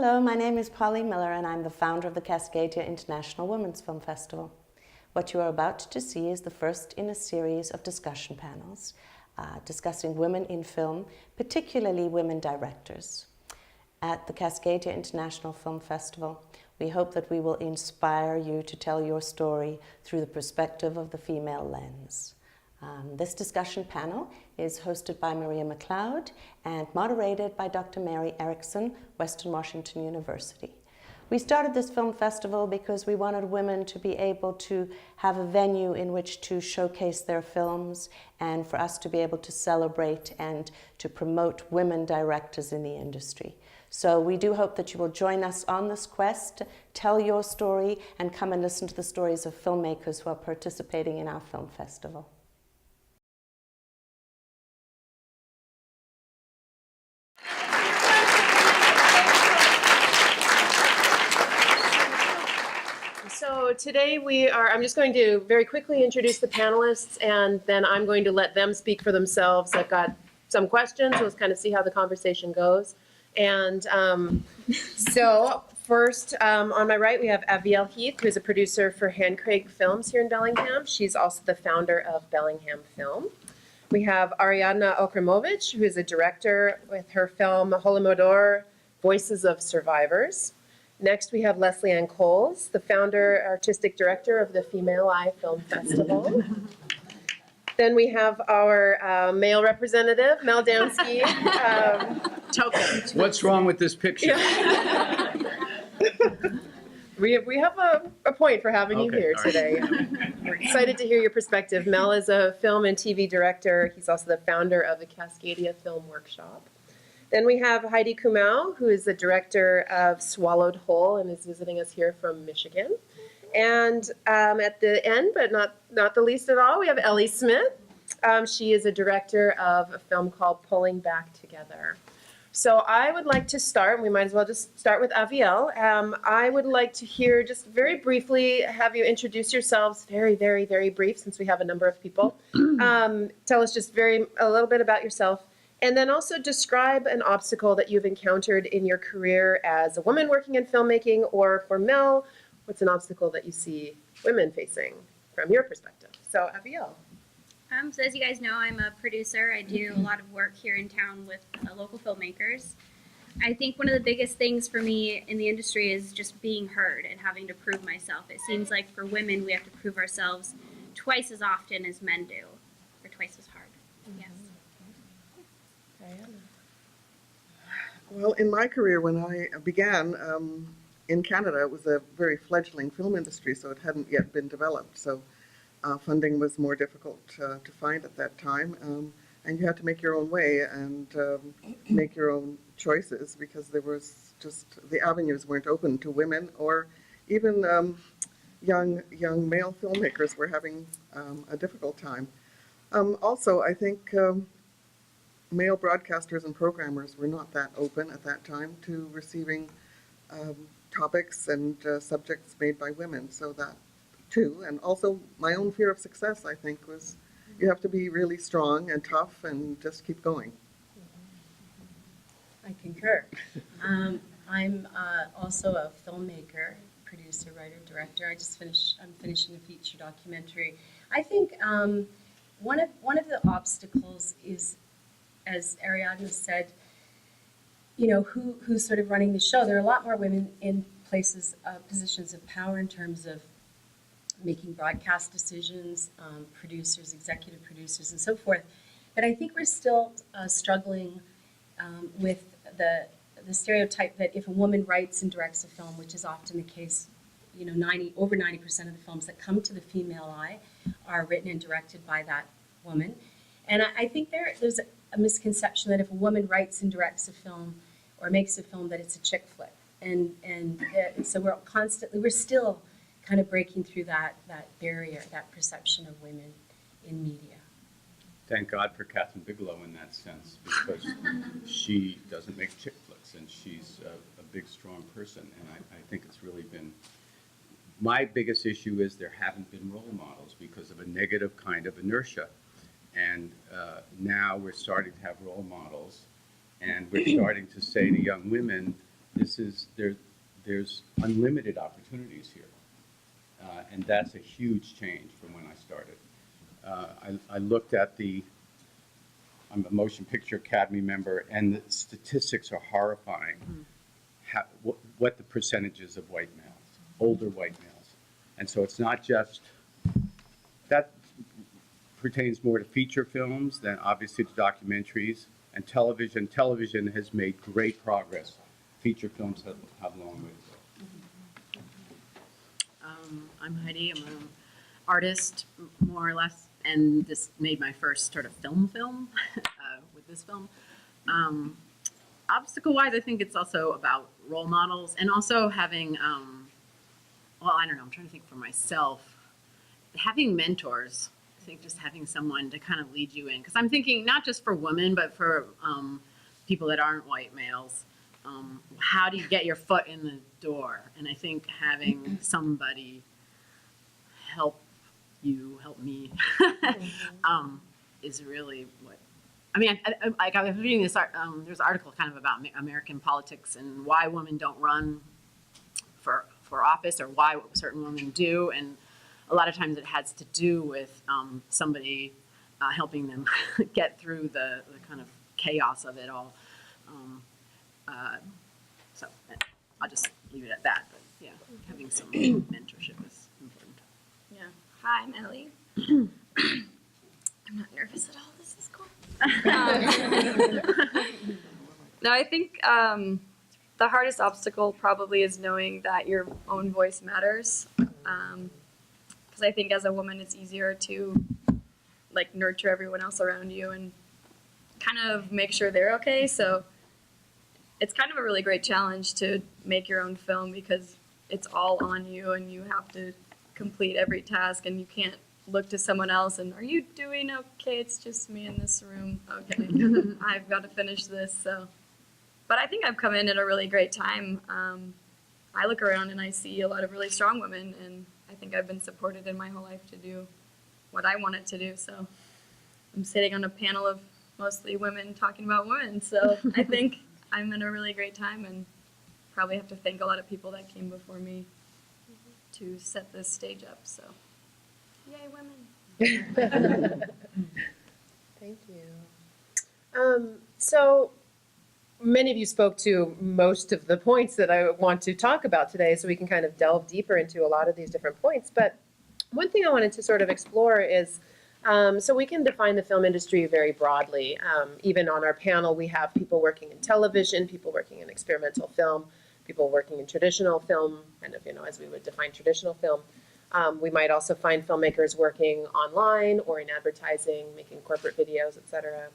Hello, my name is Polly Miller and I'm the founder of the Cascadia International Women's Film Festival. What you are about to see is the first in a series of discussion panels discussing women in film, particularly women directors. At the Cascadia International Film Festival, we hope that we will inspire you to tell your story through the perspective of the female lens. This discussion panel is hosted by Maria McLeod and moderated by Dr. Mary Erickson, Western Washington University. We started this film festival because we wanted women to be able to have a venue in which to showcase their films and for us to be able to celebrate and to promote women directors in the industry. So we do hope that you will join us on this quest, tell your story, and come and listen to the stories of filmmakers who are participating in our film festival. So today I'm just going to very quickly introduce the panelists and then I'm going to let them speak for themselves. I've got some questions, let's kind of see how the conversation goes. And so first on my right we have Avielle Heath, who is a producer for Handcraig Films here in Bellingham. She's also the founder of Bellingham Film. We have Ariadna Okremovich, who is a director with her film Holodomor, Voices of Survivors. Next, we have Leslie Ann Coles, the founder, artistic director of the Female Eye Film Festival. Then we have our male representative, Mel Damsky. What's wrong with this picture? Yeah. We have a point for having you here today. We're excited to hear your perspective. Mel is a film and TV director. He's also the founder of the Cascadia Film Workshop. Then we have Heidi Kumau, who is the director of Swallowed Whole and is visiting us here from Michigan. And at the end, but not the least at all, we have Ellie Smith. She is a director of a film called Pulling Back Together. So I would like to start, we might as well just start with Avielle. I would like to hear, just very briefly, have you introduce yourselves, very, very, very brief, since we have a number of people. Tell us just a little bit about yourself. And then also describe an obstacle that you've encountered in your career as a woman working in filmmaking, or for Mel, what's an obstacle that you see women facing from your perspective? So Avielle. So as you guys know, I'm a producer. I do a lot of work here in town with local filmmakers. I think one of the biggest things for me in the industry is just being heard and having to prove myself. It seems like for women, we have to prove ourselves twice as often as men do, or twice as hard. Yes. Well, in my career, when I began in Canada, it was a very fledgling film industry, so it hadn't yet been developed. So funding was more difficult to find at that time, and you had to make your own way and make your own choices, because there was just, the avenues weren't open to women, or even young male filmmakers were having a difficult time. Also, I think male broadcasters and programmers were not that open at that time to receiving topics and subjects made by women, so that too. And also my own fear of success, I think, was you have to be really strong and tough and just keep going. I concur. I'm also a filmmaker, producer, writer, director. I'm finishing a feature documentary. I think one of the obstacles is, as Ariadna said, you know, who's sort of running the show. There are a lot more women in places, positions of power in terms of making broadcast decisions, producers, executive producers, and so forth. But I think we're still struggling with the stereotype that if a woman writes and directs a film, which is often the case, you know, over 90% of the films that come to the female eye are written and directed by that woman. And I think there's a misconception that if a woman writes and directs a film or makes a film, that it's a chick flick. And so we're still kind of breaking through that barrier, that perception of women in media. Thank God for Catherine Bigelow in that sense, because she doesn't make chick flicks, and she's a big, strong person. And I think it's really been, my biggest issue is there haven't been role models because of a negative kind of inertia. And now we're starting to have role models, and we're starting to say to young women, there's unlimited opportunities here. And that's a huge change from when I started. I looked at I'm a Motion Picture Academy member, and the statistics are horrifying. What the percentages of white males, older white males. And so it's not just, that pertains more to feature films than obviously to documentaries and television. Television has made great progress. Feature films have a long way to go. I'm Heidi. I'm an artist, more or less, and this made my first sort of film with this film. Obstacle-wise, I think it's also about role models and also having, well, I don't know, I'm trying to think for myself, having mentors. I think just having someone to kind of lead you in, because I'm thinking not just for women, but for people that aren't white males. How do you get your foot in the door? And I think having somebody help me, is really what. I mean, I was reading this. There's an article kind of about American politics and why women don't run for office, or why certain women do, and a lot of times it has to do with somebody helping them get through the kind of chaos of it all. So I'll just leave it at that. But yeah, having some mentorship is important. Yeah. Hi, I'm Ellie. I'm not nervous at all. This is cool. No, I think the hardest obstacle probably is knowing that your own voice matters. Because I think as a woman, it's easier to like nurture everyone else around you and kind of make sure they're okay. So it's kind of a really great challenge to make your own film because it's all on you and you have to complete every task and you can't look to someone else and are you doing okay? It's just me in this room. Okay, I've got to finish this. So, but I think I've come in at a really great time. I look around and I see a lot of really strong women, and I think I've been supported in my whole life to do what I wanted to do. So I'm sitting on a panel of mostly women talking about women. So I think I'm in a really great time and probably have to thank a lot of people that came before me to set this stage up. So, yay, women. Thank you. So many of you spoke to most of the points that I want to talk about today, so we can kind of delve deeper into a lot of these different points. But one thing I wanted to sort of explore is, so we can define the film industry very broadly. Even on our panel, we have people working in television, people working in experimental film, people working in traditional film, kind of, as we would define traditional film. We might also find filmmakers working online or in advertising, making corporate videos, et cetera.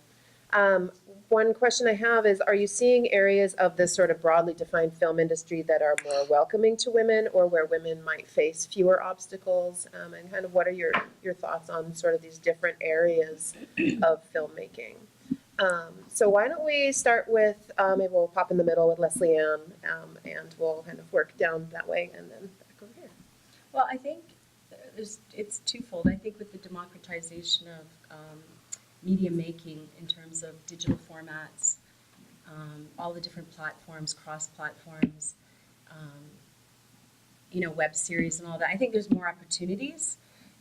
One question I have is, are you seeing areas of this sort of broadly defined film industry that are more welcoming to women, or where women might face fewer obstacles? And kind of what are your thoughts on sort of these different areas of filmmaking? So why don't we start with, maybe we'll pop in the middle with Leslie Ann, and we'll kind of work down that way and then back over here. Well, I think it's twofold. I think with the democratization of media making in terms of digital formats, all the different platforms, cross-platforms, web series and all that, I think there's more opportunities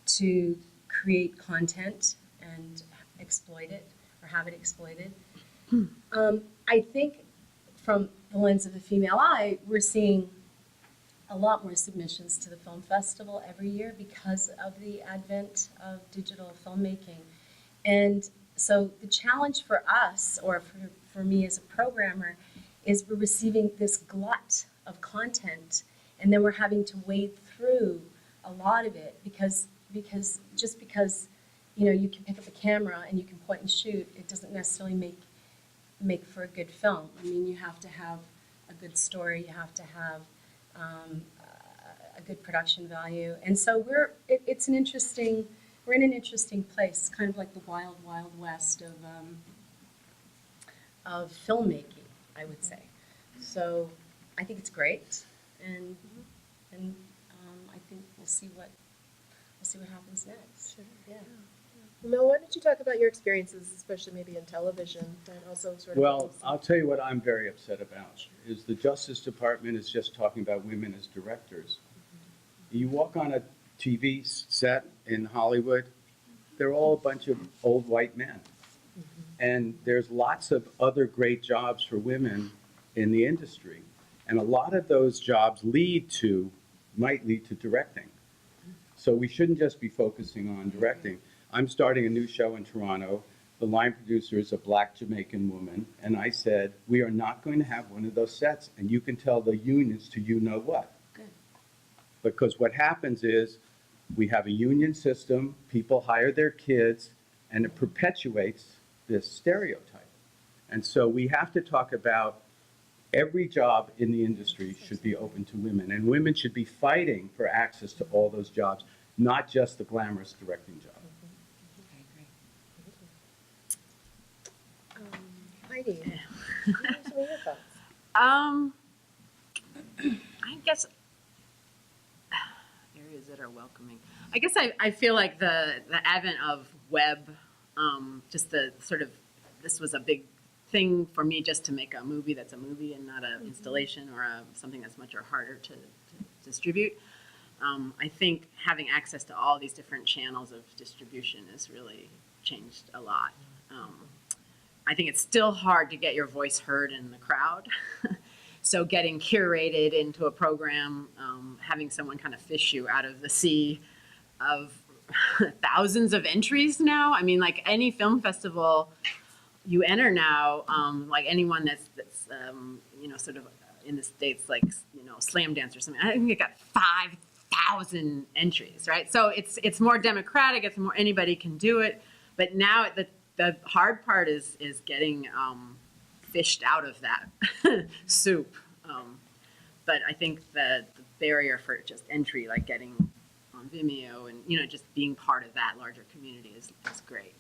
to create content and exploit it or have it exploited. I think from the lens of the female eye, we're seeing a lot more submissions to the film festival every year because of the advent of digital filmmaking. And so the challenge for us, or for me as a programmer, is we're receiving this glut of content, and then we're having to wade through a lot of it because you can pick up a camera and you can point and shoot, it doesn't necessarily make for a good film. I mean, you have to have a good story, you have to have a good production value, and so we're in an interesting place, kind of like the wild, wild west of filmmaking, I would say. So I think it's great, and I think we'll see what happens next. Sure. Yeah. Mel, why don't you talk about your experiences, especially maybe in television, and also sort of. Well, I'll tell you what I'm very upset about, is the Justice Department is just talking about women as directors. You walk on a TV set in Hollywood, they're all a bunch of old white men. And there's lots of other great jobs for women in the industry. And a lot of those jobs might lead to directing. So we shouldn't just be focusing on directing. I'm starting a new show in Toronto. The line producer is a Black Jamaican woman. And I said, we are not going to have one of those sets. And you can tell the unions to you know what. Good. Because what happens is we have a union system, people hire their kids, and it perpetuates this stereotype. And so we have to talk about every job in the industry should be open to women. And women should be fighting for access to all those jobs, not just the glamorous directing job. Heidi, what are some of your thoughts? I guess areas that are welcoming. I guess I feel like the advent of web, just the sort of, this was a big thing for me just to make a movie that's a movie and not an installation or something that's much harder to distribute. I think having access to all these different channels of distribution has really changed a lot. I think it's still hard to get your voice heard in the crowd. So getting curated into a program, having someone kind of fish you out of the sea of thousands of entries now. I mean, like any film festival you enter now, like anyone that's you know, sort of in the States, like, you know, Slam Dance or something, I think it got 5,000 entries, right? So it's more democratic, it's more anybody can do it. But now the hard part is getting fished out of that soup. But I think the barrier for just entry, like getting on Vimeo and, you know, just being part of that larger community is great.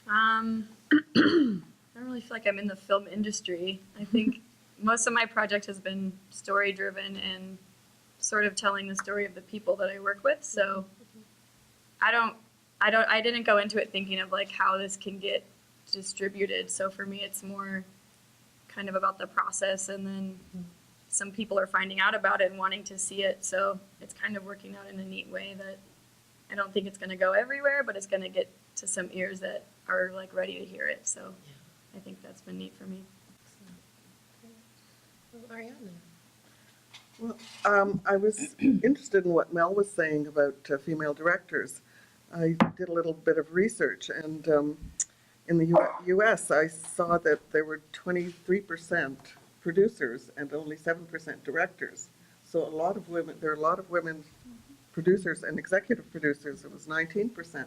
I don't really feel like I'm in the film industry. I think most of my project has been story driven and sort of telling the story of the people that I work with. So I didn't go into it thinking of like how this can get distributed. So for me, it's more kind of about the process, and then some people are finding out about it and wanting to see it. So it's kind of working out in a neat way that I don't think it's going to go everywhere, but it's going to get to some ears that are like ready to hear it. So I think that's been neat for me. Well, Ariadne. Well, I was interested in what Mel was saying about female directors. I did a little bit of research, and in the U.S., I saw that there were 23% producers and only 7% directors. So a lot of women, there are a lot of women producers and executive producers. It was 19%.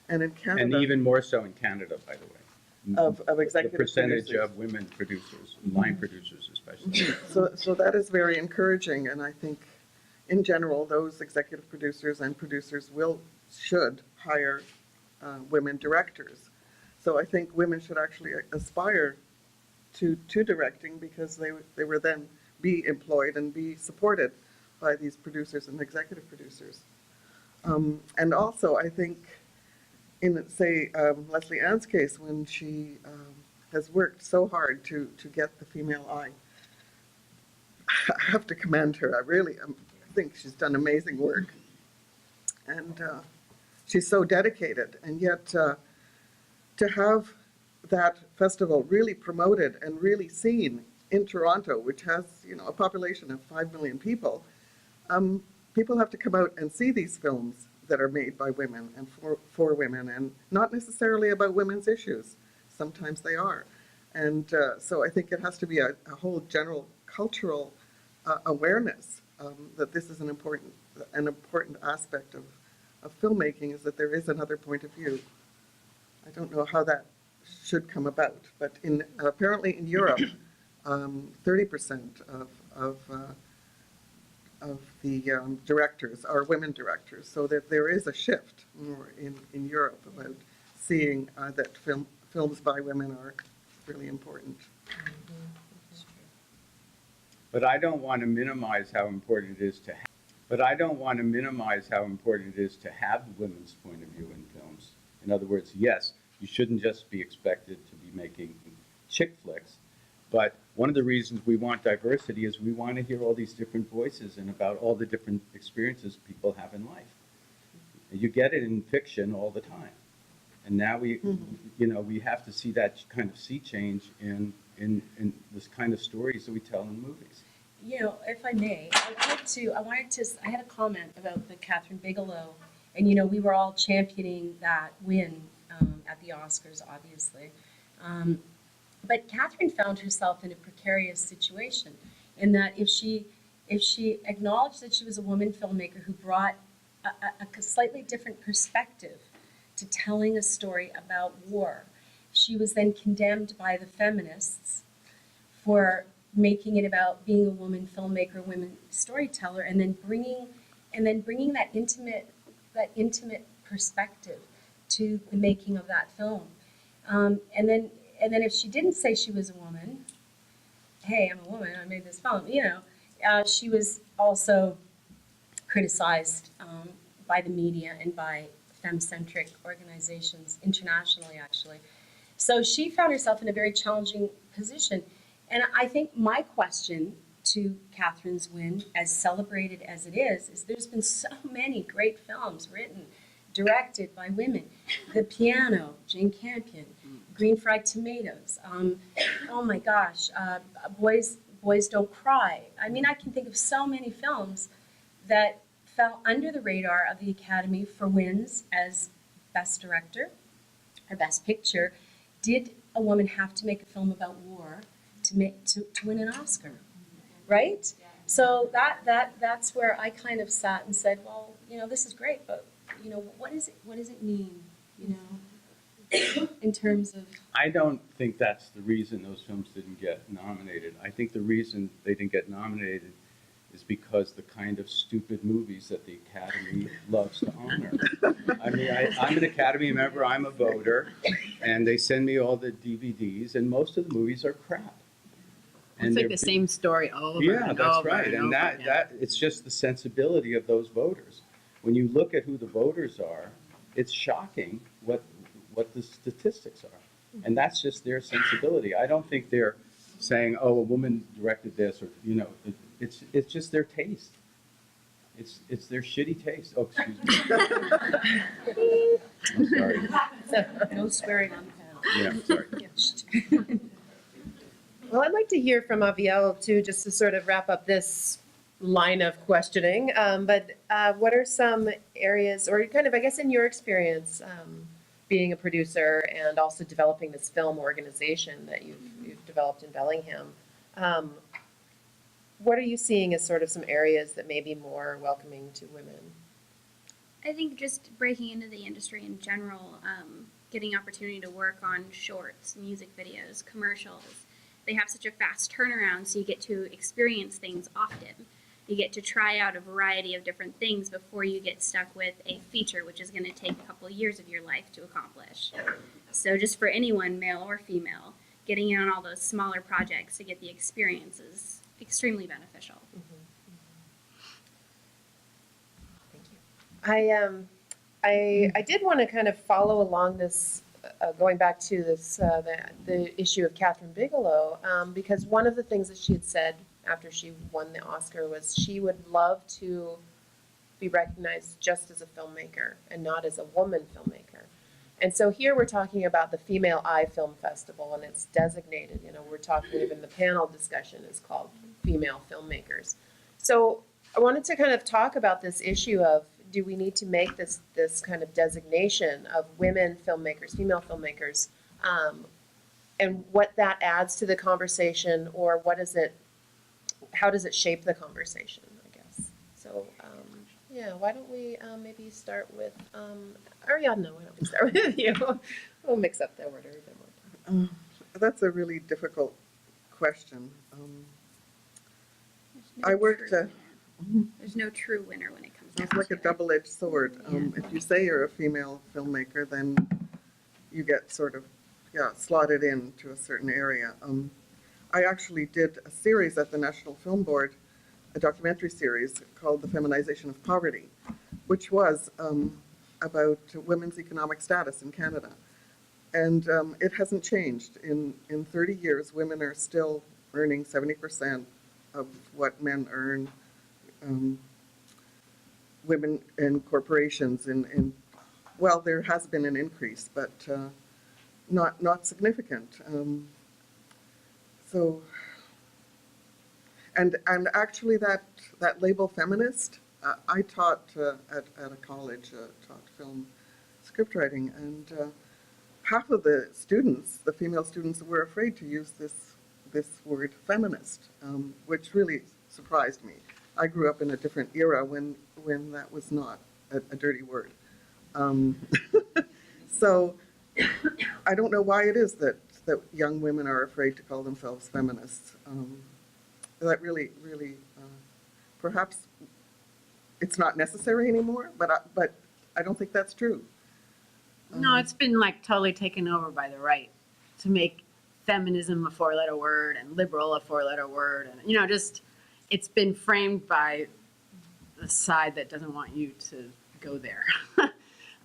And in Canada, And even more so in Canada, by the way. of executive The percentage producers. of women producers, line producers especially. So that is very encouraging, and I think in general, those executive producers and producers should hire women directors. So I think women should actually aspire to directing, because they will then be employed and be supported by these producers and executive producers. And also, I think in, say, Leslie Ann's case, when she has worked so hard to get the female eye, I have to commend her. I think she's done amazing work. And she's so dedicated. And yet, to have that festival really promoted and really seen in Toronto, which has, you know, a population of 5 million people, people have to come out and see these films that are made by women and for women, and not necessarily about women's issues. Sometimes they are. And so I think it has to be a whole general cultural awareness that this is an important aspect of filmmaking, is that there is another point of view. I don't know how that should come about, but apparently in Europe, 30% of the directors are women directors, so that there is a shift in Europe about seeing that films by women are really important. But I don't want to minimize how important it is to have. But I don't want to minimize how important it is to have the women's point of view in films. In other words, yes, you shouldn't just be expected to be making chick flicks, but one of the reasons we want diversity is we want to hear all these different voices and about all the different experiences people have in life. And you get it in fiction all the time. And now we have to see that kind of sea change in this kind of stories that we tell in movies. You know, if I may, I had a comment about the Catherine Bigelow, and you know, we were all championing that win at the Oscars, obviously. But Catherine found herself in a precarious situation in that if she acknowledged that she was a woman filmmaker who brought a slightly different perspective to telling a story about war, she was then condemned by the feminists for making it about being a woman filmmaker, women storyteller, and then bringing that intimate perspective to the making of that film. And then if she didn't say she was a woman, hey, I'm a woman, I made this film, she was also criticized by the media and by femme-centric organizations internationally, actually. So she found herself in a very challenging position. And I think my question to Catherine's win, as celebrated as it is there's been so many great films written, directed by women. The Piano, Jane Campion, Green Fried Tomatoes, oh my gosh, Boys Don't Cry. I mean, I can think of so many films that fell under the radar of the Academy for wins as Best Director or Best Picture. Did a woman have to make a film about war to win an Oscar, right? So that's where I kind of sat and said, well, this is great, but what does it mean, in terms of? I don't think that's the reason those films didn't get nominated. I think the reason they didn't get nominated is because the kind of stupid movies that the Academy loves to honor. I mean, I'm an Academy member, I'm a voter, and they send me all the DVDs, and most of the movies are crap. It's like the same story over and over. Yeah, that's right. And that it's just the sensibility of those voters. When you look at who the voters are, it's shocking what the statistics are. And that's just their sensibility. I don't think they're saying, oh, a woman directed this, or it's just their taste. It's their shitty taste. Oh, excuse me. I'm sorry. No swearing on the panel. Yeah, sorry. Well, I'd like to hear from Aviel too, just to sort of wrap up this line of questioning. But what are some areas, or kind of, I guess, in your experience, being a producer and also developing this film organization that you've developed in Bellingham, what are you seeing as sort of some areas that may be more welcoming to women? I think just breaking into the industry in general, getting opportunity to work on shorts, music videos, commercials. They have such a fast turnaround, so you get to experience things often. You get to try out a variety of different things before you get stuck with a feature, which is going to take a couple of years of your life to accomplish. So just for anyone, male or female, getting in on all those smaller projects to get the experience is extremely beneficial. Thank you. I did want to kind of follow along this, going back to this the issue of Catherine Bigelow, because one of the things that she had said after she won the Oscar was she would love to be recognized just as a filmmaker and not as a woman filmmaker. And so here we're talking about the Female Eye Film Festival, and it's designated, we're talking, even the panel discussion is called Female Filmmakers. So I wanted to kind of talk about this issue of, do we need to make this kind of designation of women filmmakers, female filmmakers, and what that adds to the conversation, or how does it shape the conversation, I guess. So, why don't we maybe start with, Ariadna, why don't we start with you? We'll mix up the order a bit more. That's a really difficult question. I worked. There's no true winner when it comes down It's like to a double-edged sword. If you say you're a female filmmaker, then you get sort of slotted into a certain area. I actually did a series at the National Film Board a documentary series called The Feminization of Poverty, which was about women's economic status in Canada. And it hasn't changed. In 30 years, women are still earning 70% of what men earn. Women in corporations, well, there has been an increase, but not significant. So, and actually that label feminist, I taught at a college, taught film scriptwriting, and half of the students, the female students, were afraid to use this word feminist, which really surprised me. I grew up in a different era when that was not a dirty word. So I don't know why it is that young women are afraid to call themselves feminists. That really, perhaps it's not necessary anymore, but I don't think that's true. No, it's been like totally taken over by the right to make feminism a 4-letter word and liberal a 4-letter word, and just it's been framed by the side that doesn't want you to go there,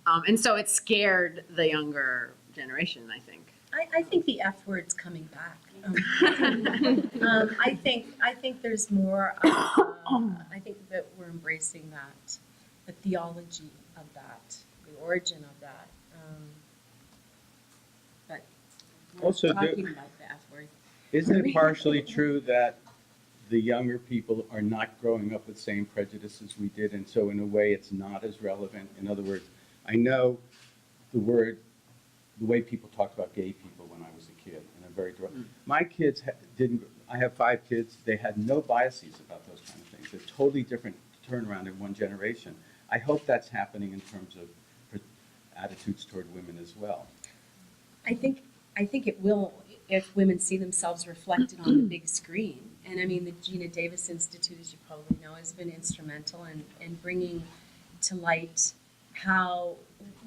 and so it scared the younger generation, I think. I think the F word's coming back. I think there's more. I think that we're embracing that, the theology of that, the origin of that. But we're Also, talking about the F word. Isn't it partially true that the younger people are not growing up with the same prejudices we did, and so in a way it's not as relevant? In other words, I know the way people talked about gay people when I was a kid, and I'm very direct. My kids didn't. I have 5 kids. They had no biases about those kind of things. They're totally different turnaround in one generation. I hope that's happening in terms of attitudes toward women as well. I think it will if women see themselves reflected on the big screen. And I mean, the Gina Davis Institute, as you probably know, has been instrumental in bringing to light how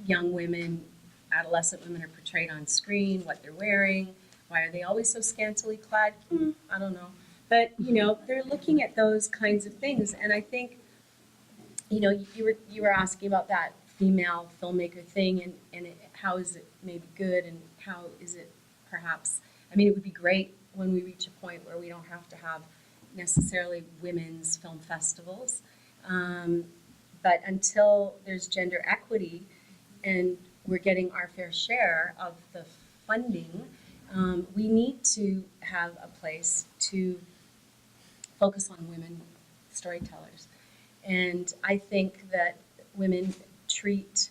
young women, adolescent women, are portrayed on screen, what they're wearing, why are they always so scantily clad? I don't know. But, they're looking at those kinds of things. And I think, you were asking about that female filmmaker thing and how is it maybe good and how is it perhaps, it would be great when we reach a point where we don't have to have necessarily women's film festivals. But until there's gender equity and we're getting our fair share of the funding, we need to have a place to focus on women storytellers. And I think that women treat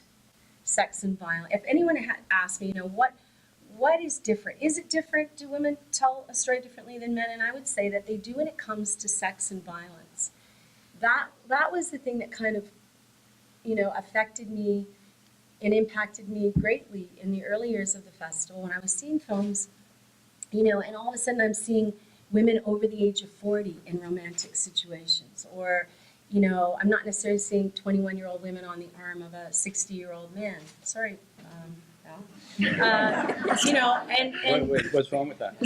sex and violence. If anyone had asked me, what is different? Is it different? Do women tell a story differently than men? And I would say that they do when it comes to sex and violence. That was the thing that kind of, affected me and impacted me greatly in the early years of the festival when I was seeing films, and all of a sudden I'm seeing women over the age of 40 in romantic situations, or, I'm not necessarily seeing 21-year-old women on the arm of a 60-year-old man. Sorry, What's wrong with that?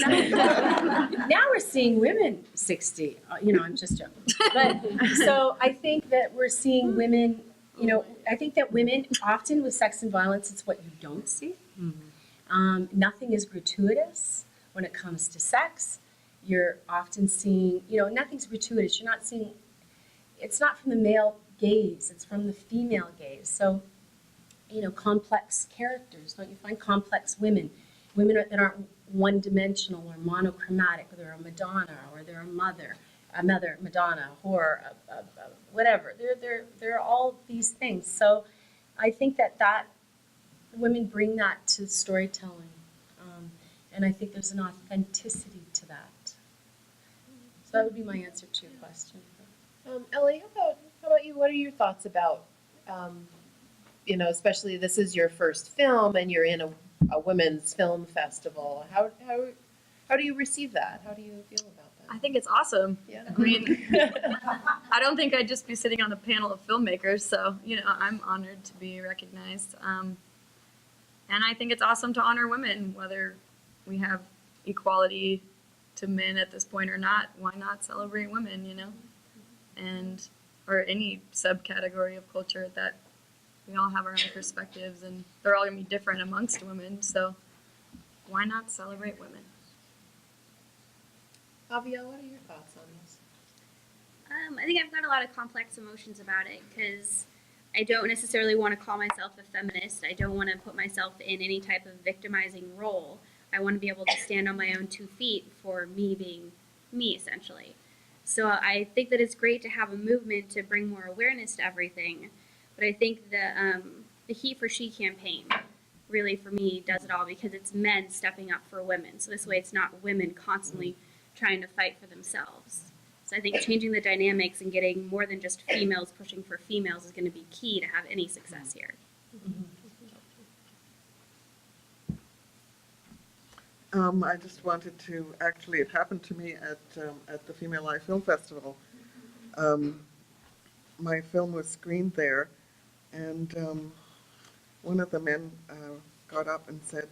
Now we're seeing women 60. I'm just joking. But so I think that we're seeing women. I think that women often with sex and violence, it's what you don't see. Nothing is gratuitous when it comes to sex. You're often seeing, nothing's gratuitous. You're not seeing. It's not from the male gaze. It's from the female gaze. So. Complex characters. Don't you find complex women that aren't one-dimensional or monochromatic? They're a Madonna, or they're another Madonna, whore, whatever. They're all these things. So I think that women bring that to storytelling, and I think there's an authenticity to that. So that would be my answer to your question. Ellie, how about you? What are your thoughts about? Especially this is your first film and you're in a women's film festival. How do you receive that? How do you feel about that? I think it's awesome. Yeah. I don't think I'd just be sitting on the panel of filmmakers, so, I'm honored to be recognized. And I think it's awesome to honor women, whether we have equality to men at this point or not. Why not celebrate women, and or any subcategory of culture, that we all have our own perspectives and they're all going to be different amongst women. So why not celebrate women? Aviel, what are your thoughts on this? I think I've got a lot of complex emotions about it because I don't necessarily want to call myself a feminist. I don't want to put myself in any type of victimizing role. I want to be able to stand on my own 2 feet for me being me, essentially. So I think that it's great to have a movement to bring more awareness to everything. But I think the He for She campaign really, for me, does it all because it's men stepping up for women. So this way it's not women constantly trying to fight for themselves. So I think changing the dynamics and getting more than just females pushing for females is going to be key to have any success here. I just wanted to, actually, it happened to me at the Female Eye Film Festival. My film was screened there, and one of the men got up and said,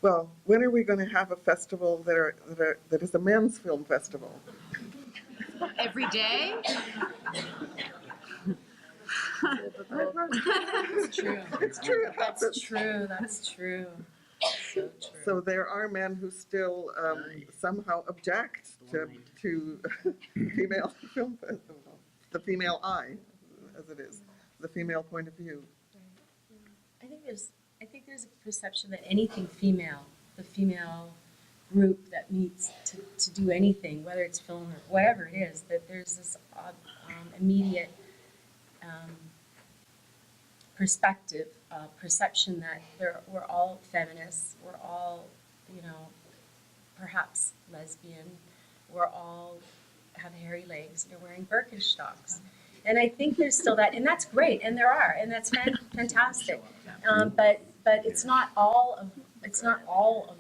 well, when are we going to have a festival that is a men's film festival? Every day? It's true. It's true. It That's happens. true. That's true. So true. So there are men who still somehow object to female film festival, the female eye, as it is, the female point of view. I think there's a perception that anything female, the female group that meets to do anything, whether it's film or whatever it is, that there's this immediate perception that we're all feminists, we're all, perhaps lesbian, we're all have hairy legs and are wearing Birkenstocks. And I think there's still that, and that's great, and there are, and that's fantastic. But it's not all of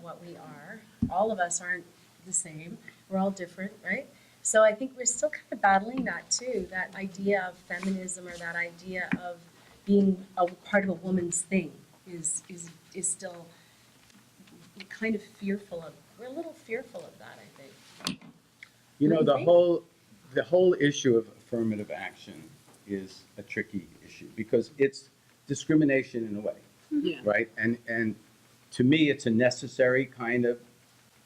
what we are. All of us aren't the same. We're all different, right? So I think we're still kind of battling that too, that idea of feminism or that idea of being a part of a woman's thing is still kind of fearful of. We're a little fearful of that, I think. You know, What do the you whole issue of affirmative action is a tricky issue because it's discrimination in a way, Yeah. right? And to me, it's a necessary kind of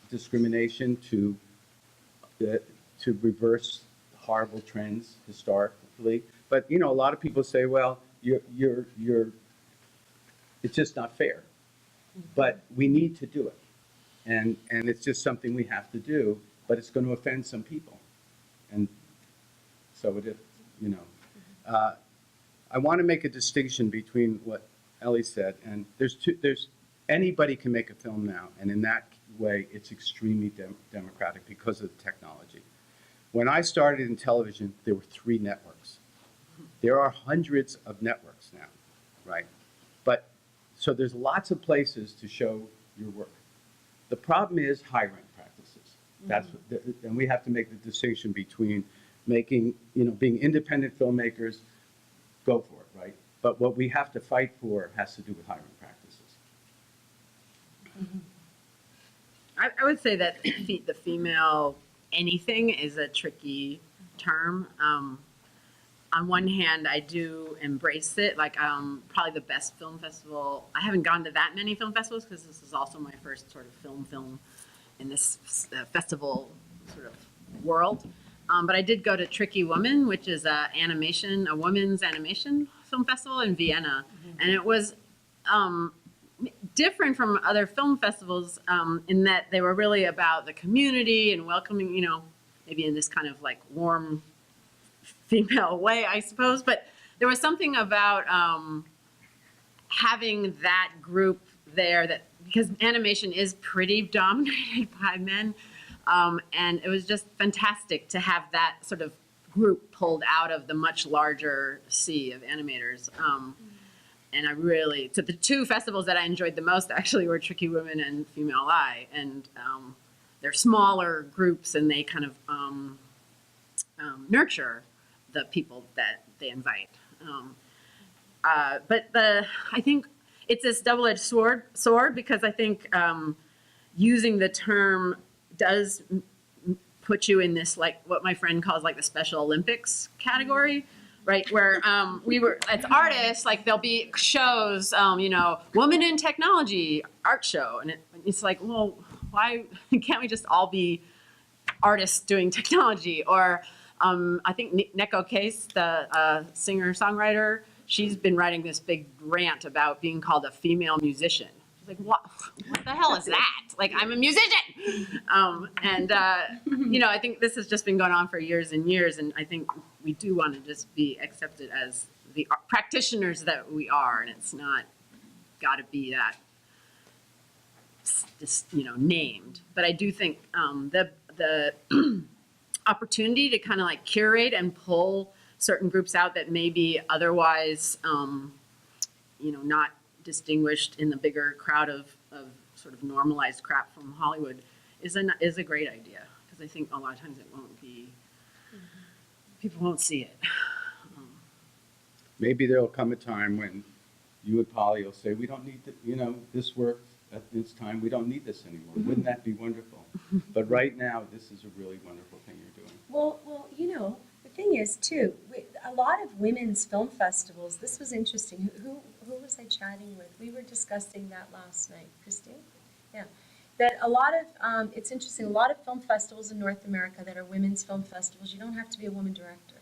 discrimination to reverse horrible trends historically. But a lot of people say, well, you're it's just not fair. But we need to do it, and it's just something we have to do. But it's going to offend some people, and so it is. I want to make a distinction between what Ellie said, and there's anybody can make a film now, and in that way, it's extremely democratic because of the technology. When I started in television, there were 3 networks. There are hundreds of networks now, right? But so there's lots of places to show your work. The problem is hiring practices. That's and we have to make the distinction between making, being independent filmmakers, go for it, right? But what we have to fight for has to do with hiring practices. I would say that the female anything is a tricky term. On one hand, I do embrace it. Like, probably the best film festival. I haven't gone to that many film festivals because this is also my first sort of film in this festival sort of world. But I did go to Tricky Woman, which is a women's animation film festival in Vienna, and it was different from other film festivals in that they were really about the community and welcoming, maybe in this kind of like warm female way, I suppose. But there was something about having that group there that, because animation is pretty dominated by men, and it was just fantastic to have that sort of group pulled out of the much larger sea of animators. And I really, so the 2 festivals that I enjoyed the most actually were Tricky Women and Female Eye, and they're smaller groups and they kind of nurture the people that they invite. But I think it's this double-edged sword because I think using the term does put you in this, like what my friend calls like the Special Olympics category, right? Where as artists, like there'll be shows, you know, woman in technology art show. And it's like, well, why can't we just all be artists doing technology? Or I think Neko Case, the singer-songwriter, she's been writing this big rant about being called a female musician. She's like, what the hell is that? Like, I'm a musician. You know, I think this has just been going on for years and years, and I think we do want to just be accepted as the practitioners that we are, and it's not got to be that, just, you know, named. But I do think the opportunity to kind of like curate and pull certain groups out that may be otherwise, you know, not distinguished in the bigger crowd of sort of normalized crap from Hollywood is a great idea, because I think a lot of times it won't be, people won't see it. Maybe there'll come a time when you and Polly will say, we don't need to, you know, this works at this time, we don't need this anymore. Wouldn't that be wonderful? But right now, this is a really wonderful thing you're doing. Well, you know, the thing is too, a lot of women's film festivals. This was interesting. Who was I chatting with? We were discussing that last night, Christine. Yeah, that a lot of it's interesting. A lot of film festivals in North America that are women's film festivals, you don't have to be a woman director.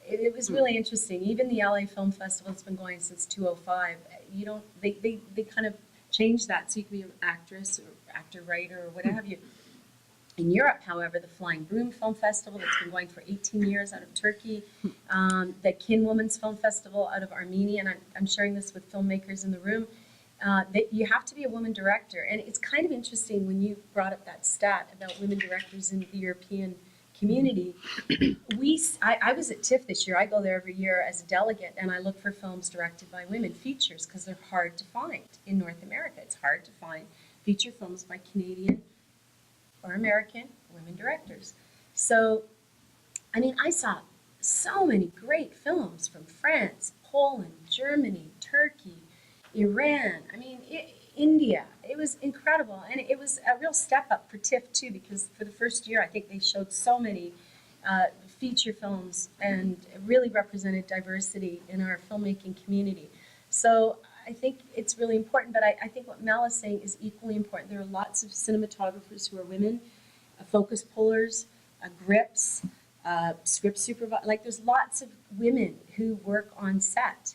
It was really interesting. Even the LA Film Festival has been going since 2005. You don't. They kind of changed that so you can be an actress or actor, writer, or what have you. In Europe, however, the Flying Broom Film Festival that's been going for 18 years out of Turkey, the Kin Women's Film Festival out of Armenia, and I'm sharing this with filmmakers in the room, that you have to be a woman director. And it's kind of interesting when you brought up that stat about women directors in the European community. I was at TIFF this year. I go there every year as a delegate, and I look for films directed by women, features, because they're hard to find in North America. It's hard to find feature films by Canadian or American women directors. So, I mean, I saw so many great films from France, Poland, Germany, Turkey, Iran, India. It was incredible. And it was a real step up for TIFF too, because for the first year, I think they showed so many feature films and really represented diversity in our filmmaking community. So I think it's really important, but I think what Mel is saying is equally important. There are lots of cinematographers who are women, focus pullers, grips, script supervisors. Like, there's lots of women who work on set,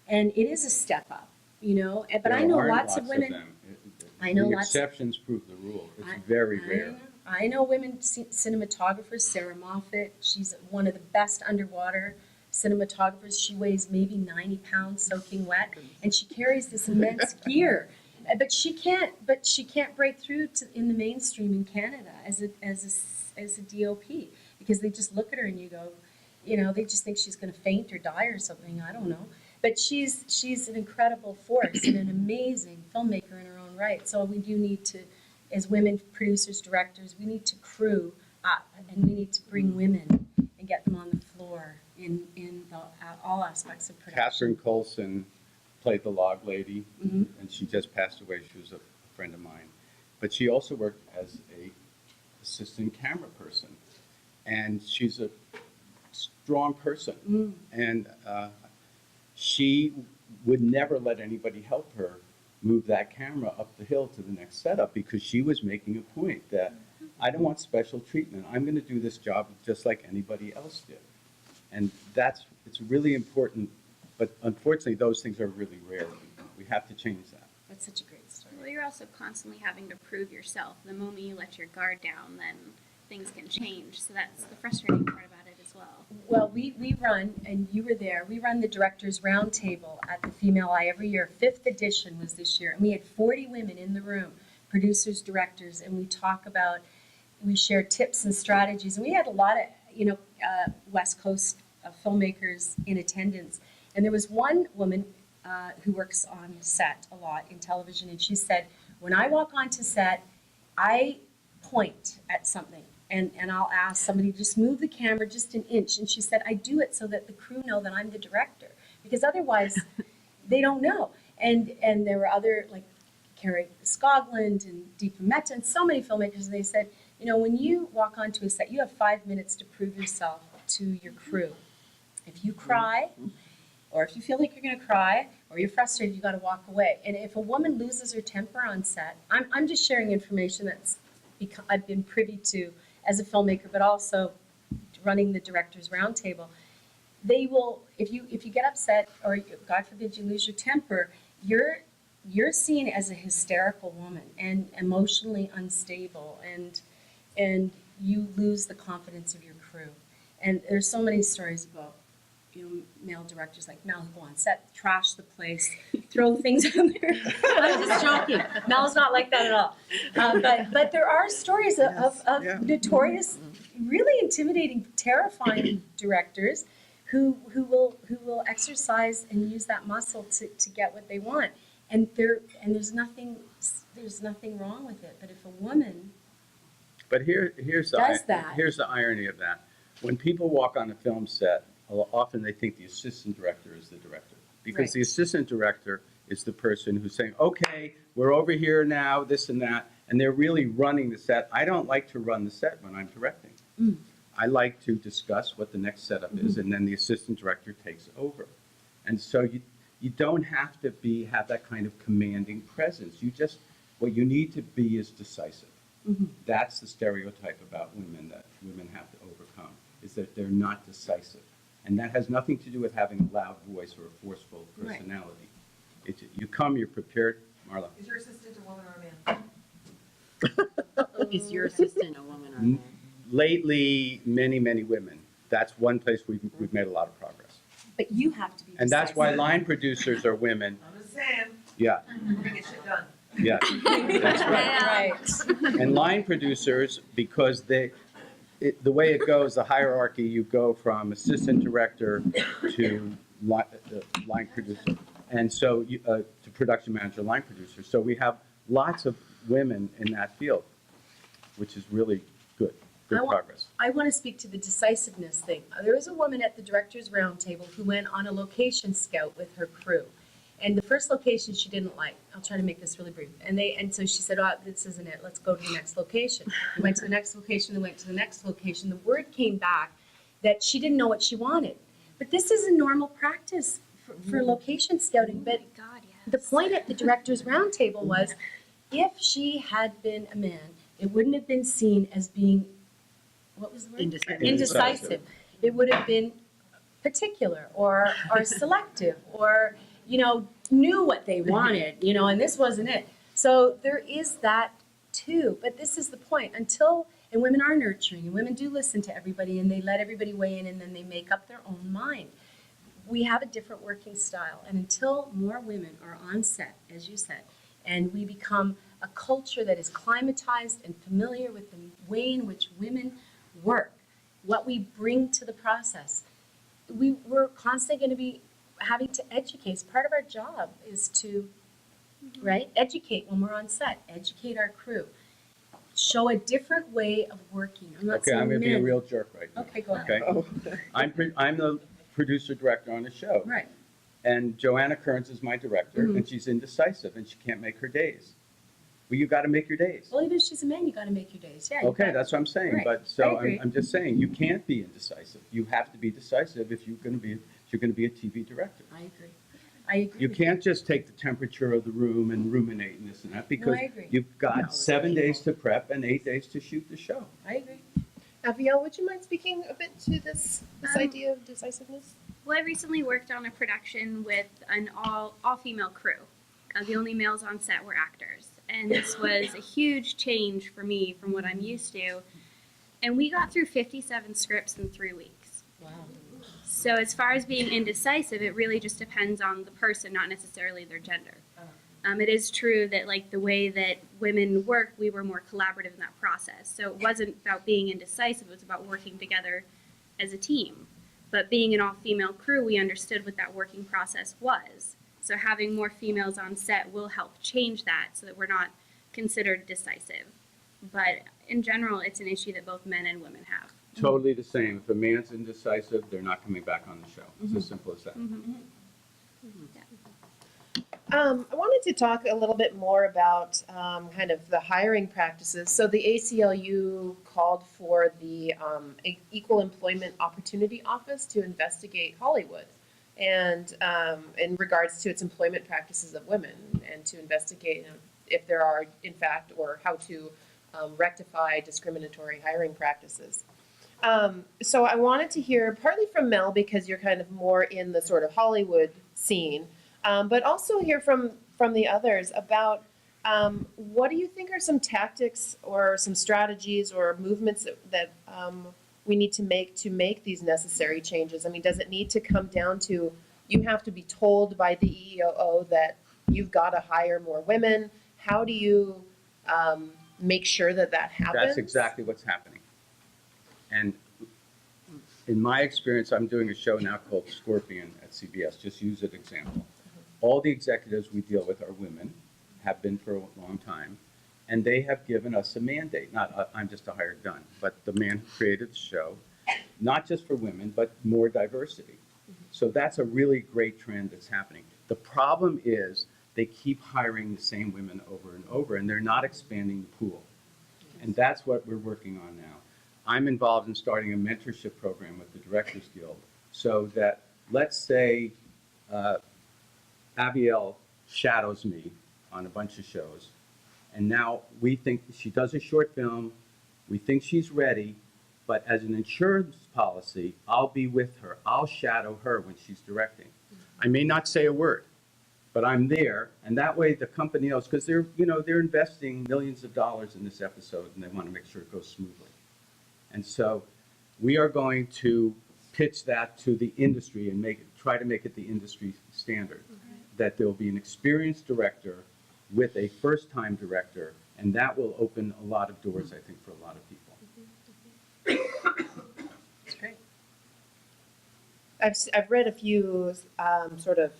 and it is a step up, you know. But I know lots of women. I know the lots. exceptions prove the rule. It's very rare. I know women cinematographers. Sarah Moffat, she's one of the best underwater cinematographers. She weighs maybe 90 pounds soaking wet, and she carries this immense gear. But she can't break through in the mainstream in Canada as a DOP, because they just look at her and you go, you know, they just think she's going to faint or die or something. I don't know. But she's an incredible force and an amazing filmmaker in her own right. So we do need to, as women producers, directors, we need to crew up, and we need to bring women and get them on the floor in all aspects of production. Catherine Coulson played the log lady, Mm-hmm. and she just passed away. She was a friend of mine. But she also worked as a assistant camera person. And she's a strong person. Mm. And she would never let anybody help her move that camera up the hill to the next setup, because she was making a point that I don't want special treatment. I'm going to do this job just like anybody else did. And it's really important, but unfortunately those things are really rare. We have to change that. That's such a great story. Well, you're also constantly having to prove yourself. The moment you let your guard down, then things can change. So that's the frustrating part about it as well. Well, we run, and you were there, we run the Directors Roundtable at the Female Eye every year. 5th edition was this year, and we had 40 women in the room, producers, directors, and we share tips and strategies. And we had a lot of, West Coast filmmakers in attendance. And there was one woman who works on set a lot in television, and she said, when I walk onto set, I point at something. And I'll ask somebody to just move the camera just an inch. And she said, I do it so that the crew know that I'm the director, because otherwise they don't know. And there were other, like Carrie Scogland and Deepa Mehta and so many filmmakers, and they said, You know, when you walk onto a set, you have 5 minutes to prove yourself to your crew. If you cry, or if you feel like you're going to cry, or you're frustrated, you got to walk away. And if a woman loses her temper on set, I'm just sharing information that's I've been privy to as a filmmaker, but also running the directors roundtable. They will, if you get upset, or God forbid you lose your temper, you're seen as a hysterical woman and emotionally unstable, and you lose the confidence of your crew. And there's so many stories about, you know, male directors like Mel who go on set, trash the place, throw things on there. I'm just joking. Mel's not like that at all. But there are stories of notorious, really intimidating, terrifying directors who will exercise and use that muscle to get what they want. And there's nothing wrong with it. But if a woman here's does that, here's the irony of that. When people walk on a film set, often they think the assistant director is the director, because the assistant director is the person who's saying, okay, we're over here now, this and that, and they're really running the set. I don't like to run the set when I'm directing. I like to discuss what the next setup is, and then the assistant director takes over. And so you don't have to have that kind of commanding presence. What you need to be is decisive. That's the stereotype about women that women have to overcome, is that they're not decisive. And that has nothing to do with having a loud voice or a forceful personality. You're prepared. Marla. Is your assistant a woman or a man? Is your assistant a woman or a man? Lately, many, many women. That's one place we've made a lot of progress. but you have to be. And that's why line producers are women. I'm just saying. Yeah. We're gonna get shit done. Yeah, that's right. Right. And line producers, because the way it goes, the hierarchy, you go from assistant director to line producer, and so to production manager, line producer. So we have lots of women in that field, which is really good progress. I want to speak to the decisiveness thing. There was a woman at the directors roundtable who went on a location scout with her crew. And the first location she didn't like. I'll try to make this really brief. And so she said, "Oh, this isn't it. Let's go to the next location." We went to the next location. They went to the next location. The word came back that she didn't know what she wanted. But this is a normal practice for location scouting. But God, yes. the point at the directors roundtable was, if she had been a man, it wouldn't have been seen as being, what was the word? Indecisive. It would have been particular or selective, or knew what they wanted, and this wasn't it. So there is that too. But this is the point. And women are nurturing, and women do listen to everybody, and they let everybody weigh in, and then they make up their own mind. We have a different working style. And until more women are on set, as you said, and we become a culture that is climatized and familiar with the way in which women work, what we bring to the process, we're constantly going to be having to educate. It's part of our job is to, educate when we're on set, educate our crew, show a different way of working. I'm not saying I'm going to be a men. real jerk right now. Okay, go ahead. Okay. Oh. I'm the producer director on the show. Right. And Joanna Kearns is my director, and she's indecisive, and she can't make her days. Well, you got to make your days. Well, even if she's a man, you got to make your days. Yeah. you Okay, got- that's what I'm saying. Right. But I so agree. I'm just saying you can't be indecisive. You have to be decisive if you're going to be a TV director. I agree. I agree. You with can't just take the temperature of the room and ruminate and this and that, because I agree. you've got 7 days to prep and 8 days to shoot the show. I agree. Abigail, would you mind speaking a bit to this idea of decisiveness? Well, I recently worked on a production with an all-female crew. The only males on set were actors. And this was a huge change for me from what I'm used to. And we got through 57 scripts in 3 weeks. Wow. So as far as being indecisive, it really just depends on the person, not necessarily their gender. It is true that the way that women work, we were more collaborative in that process. So it wasn't about being indecisive, it was about working together as a team. But being an all-female crew, we understood what that working process was. So having more females on set will help change that so that we're not considered decisive. But in general, it's an issue that both men and women have. Totally the same. If a man's indecisive, they're not coming back on the show. It's as simple as that. I wanted to talk a little bit more about kind of the hiring practices. So the ACLU called for the Equal Employment Opportunity Office to investigate Hollywood and in regards to its employment practices of women and to investigate if there are, in fact, or how to rectify discriminatory hiring practices. So I wanted to hear partly from Mel because you're kind of more in the sort of Hollywood scene, but also hear from the others about what do you think are some tactics or some strategies or movements that we need to make these necessary changes? I mean, does it need to come down to you have to be told by the EEOO that you've got to hire more women? How do you make sure that happens? That's exactly what's happening. And in my experience, I'm doing a show now called Scorpion at CBS, just use an example. All the executives we deal with are women, have been for a long time, and they have given us a mandate. Not I'm just a hired gun, but the man who created the show, not just for women, but more diversity. So that's a really great trend that's happening. The problem is they keep hiring the same women over and over, and they're not expanding the pool. And that's what we're working on now. I'm involved in starting a mentorship program with the Directors Guild so that, let's say, Abiel shadows me on a bunch of shows, and now we think she does a short film, we think she's ready, but as an insurance policy, I'll be with her. I'll shadow her when she's directing. I may not say a word, but I'm there, and that way the company knows, because they're investing millions of dollars in this episode, and they want to make sure it goes smoothly. And so we are going to pitch that to the industry and try to make it the industry standard, that there will be an experienced director with a first-time director, and that will open a lot of doors, I think, for a lot of people. That's great. I've read a few sort of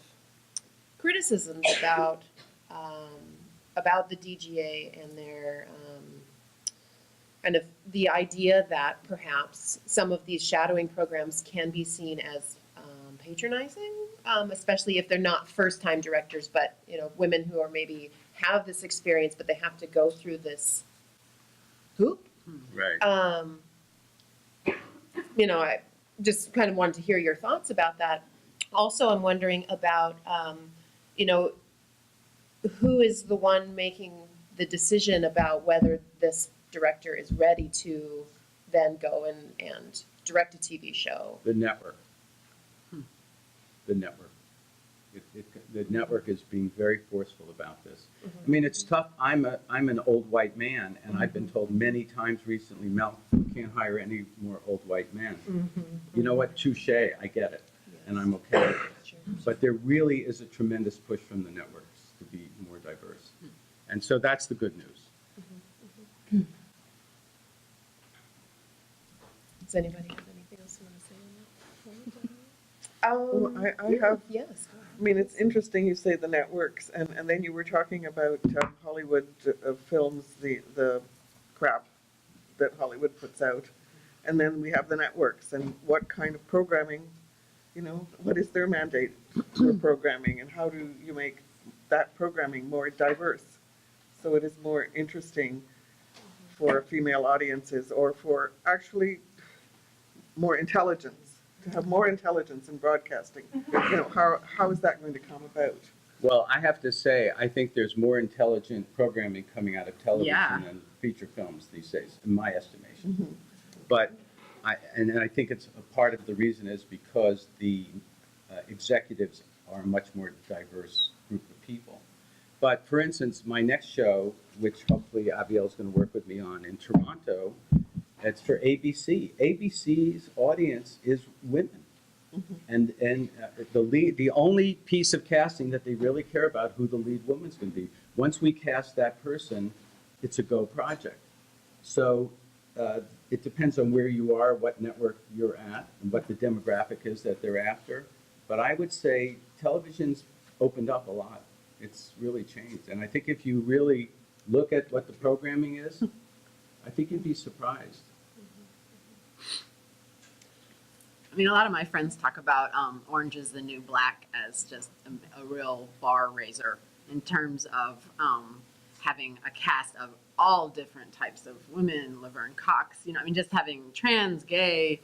criticisms about the DGA and their kind of the idea that perhaps some of these shadowing programs can be seen as patronizing, especially if they're not first-time directors, but women who are maybe have this experience, but they have to go through this hoop. Right. I just kind of wanted to hear your thoughts about that. Also, I'm wondering about who is the one making the decision about whether this director is ready to then go and direct a TV show? The network. The network. The network is being very forceful about this. I mean, it's tough. I'm an old white man, and I've been told many times recently, Mel, you can't hire any more old white men. You know what? Touche. I get it, and I'm okay with it. But there really is a tremendous push from the networks to be more diverse, and so that's the good news. Does anybody have anything else you want to say on that? I have. Yes. I mean, it's interesting you say the networks, and then you were talking about Hollywood films, the crap that Hollywood puts out, and then we have the networks, and what kind of programming, what is their mandate for programming, and how do you make that programming more diverse so it is more interesting for female audiences, or for actually more intelligence, to have more intelligence in broadcasting. How is that going to come about? Well, I have to say, I think there's more intelligent programming coming out of television Yeah. than feature films these days, in my estimation. But I think it's a part of the reason is because the executives are a much more diverse group of people. But for instance, my next show, which hopefully Abiel is going to work with me on in Toronto, it's for ABC. ABC's audience is women. And the only piece of casting that they really care about who the lead woman's going to be. Once we cast that person, it's a go project. So it depends on where you are, what network you're at, and what the demographic is that they're after. But I would say television's opened up a lot. It's really changed. And I think if you really look at what the programming is, I think you'd be surprised. I mean, a lot of my friends talk about Orange is the New Black as just a real bar raiser in terms of having a cast of all different types of women, Laverne Cox, you know, I mean, just having trans, gay,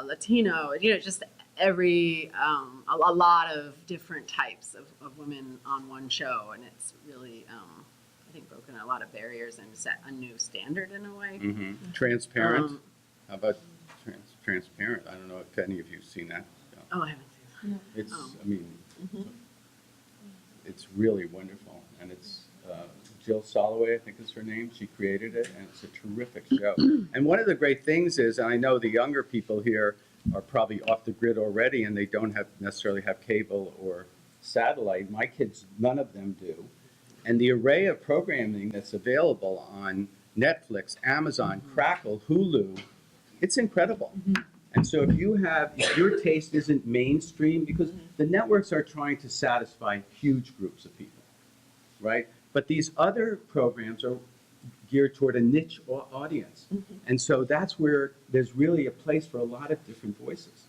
Latino, you know, just every, a lot of different types of women on one show. And it's really, I think, broken a lot of barriers and set a new standard in a way. Mm-hmm. Transparent. How about Transparent? I don't know if any of you've seen that. Oh, I haven't seen that. It's, I mean, it's really wonderful. And it's Jill Soloway, I think is her name. She created it, and it's a terrific show. And one of the great things is, and I know the younger people here are probably off the grid already, and they don't necessarily have cable or satellite. My kids, none of them do. And the array of programming that's available on Netflix, Amazon, Crackle, Hulu, it's incredible. And so if your taste isn't mainstream, because the networks are trying to satisfy huge groups of people, right? But these other programs are geared toward a niche audience. And so that's where there's really a place for a lot of different voices.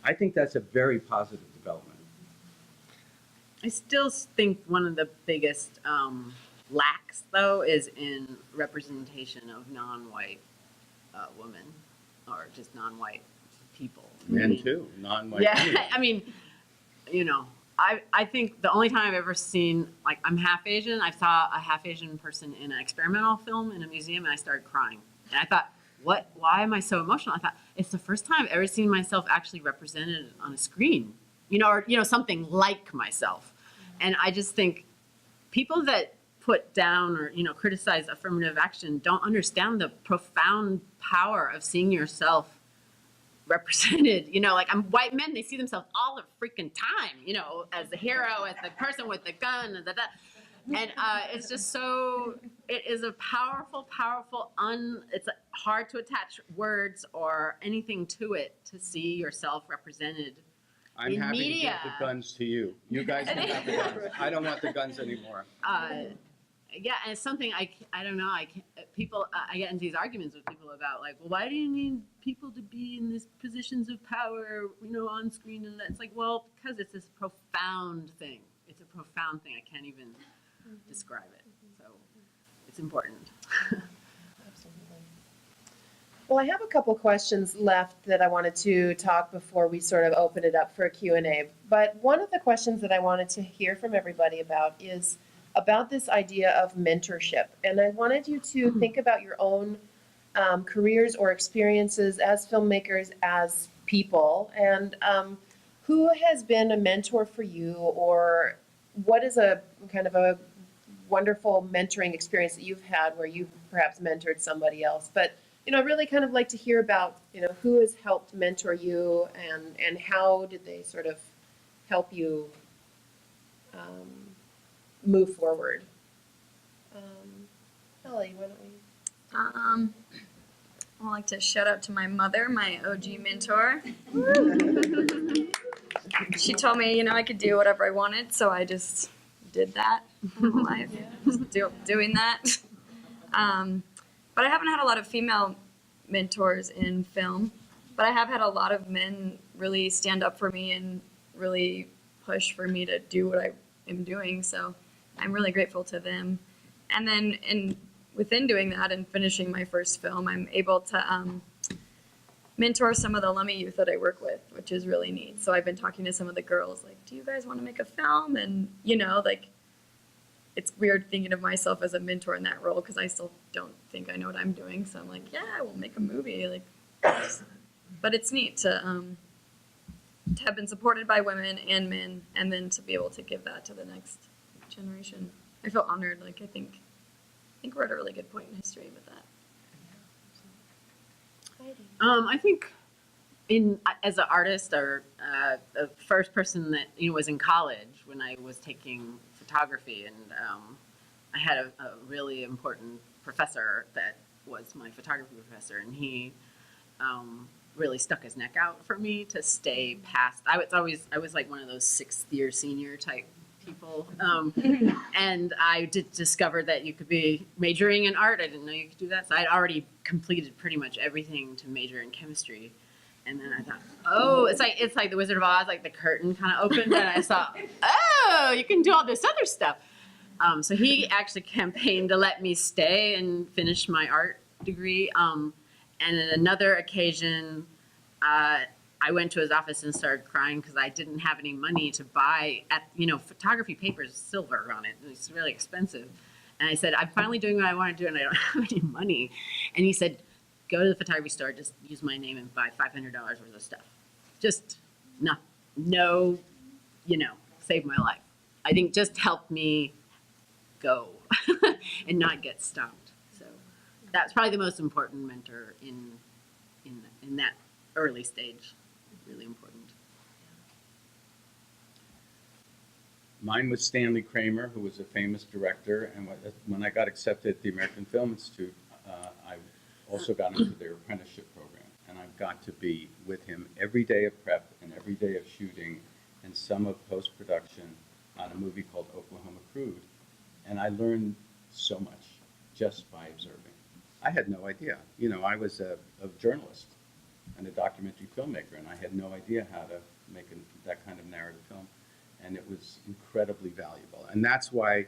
I think that's a very positive development. I still think one of the biggest lacks, though, is in representation of non-white women or just non-white people. Men too, non-white. Yeah, anyway. I mean, you know, I think the only time I've ever seen, like, I'm half Asian. I saw a half Asian person in an experimental film in a museum, and I started crying. And I thought, why am I so emotional? I thought, it's the first time I've ever seen myself actually represented on a screen, you know, or, you know, something like myself. And I just think people that put down or, you know, criticize affirmative action don't understand the profound power of seeing yourself represented. You know, like, white men, they see themselves all the freaking time, you know, as the hero, as the person with the gun, and and it's just so, it is a powerful, it's hard to attach words or anything to it to see yourself represented I'm in happy media. to give the guns to you. You guys can have the guns. I don't want the guns anymore. Yeah, and it's something I don't know. I get into these arguments with people about, like, well, why do you need people to be in these positions of power, you know, on screen? And it's like, well, because it's this profound thing. It's a profound thing. I can't even describe it. So it's important. Well, I have a couple questions left that I wanted to talk before we sort of open it up for a Q&A. But one of the questions that I wanted to hear from everybody about is about this idea of mentorship. And I wanted you to think about your own careers or experiences as filmmakers, as people, and who has been a mentor for you, or what is a kind of a wonderful mentoring experience that you've had where you've perhaps mentored somebody else. But, you know, really kind of like to hear about, you know, who has helped mentor you, and how did they sort of help you move forward. Ellie, why don't we? I'd like to shout out to my mother, my OG mentor. She told me, you know, I could do whatever I wanted, so I just did that my whole life, just doing that. But I haven't had a lot of female mentors in film, but I have had a lot of men really stand up for me and really push for me to do what I am doing, so I'm really grateful to them. And then within doing that and finishing my first film, I'm able to mentor some of the Lummi youth that I work with, which is really neat. So I've been talking to some of the girls, like, do you guys want to make a film? And, you know, like, it's weird thinking of myself as a mentor in that role because I still don't think I know what I'm doing. So I'm like, yeah, we'll make a movie. Like, but it's neat to have been supported by women and men, and then to be able to give that to the next generation. I feel honored. Like, I think we're at a really good point in history with that. I think as an artist, or the first person that, you know, was in college when I was taking photography, and I had a really important professor that was my photography professor, and he really stuck his neck out for me to stay past. I was like one of those 6th year senior type people, and I did discover that you could be majoring in art. I didn't know you could do that, so I'd already completed pretty much everything to major in chemistry, And then I thought, oh, it's like the Wizard of Oz, like the curtain kind of opened, and I saw, oh, you can do all this other stuff. So he actually campaigned to let me stay and finish my art degree. And at another occasion, I went to his office and started crying because I didn't have any money to buy, photography paper is silver on it, and it's really expensive. And I said, I'm finally doing what I want to do, and I don't have any money. And he said, go to the photography store, just use my name and buy $500 worth of stuff. Just no, save my life. I think just help me go and not get stopped. So that's probably the most important mentor in that early stage. Really important. Mine was Stanley Kramer, who was a famous director, and when I got accepted at the American Film Institute, I also got into their apprenticeship program, and I've got to be with him every day of prep and every day of shooting and some of post-production on a movie called Oklahoma Crude, and I learned so much just by observing. I had no idea. I was a journalist and a documentary filmmaker, and I had no idea how to make that kind of narrative film, and it was incredibly valuable. And that's why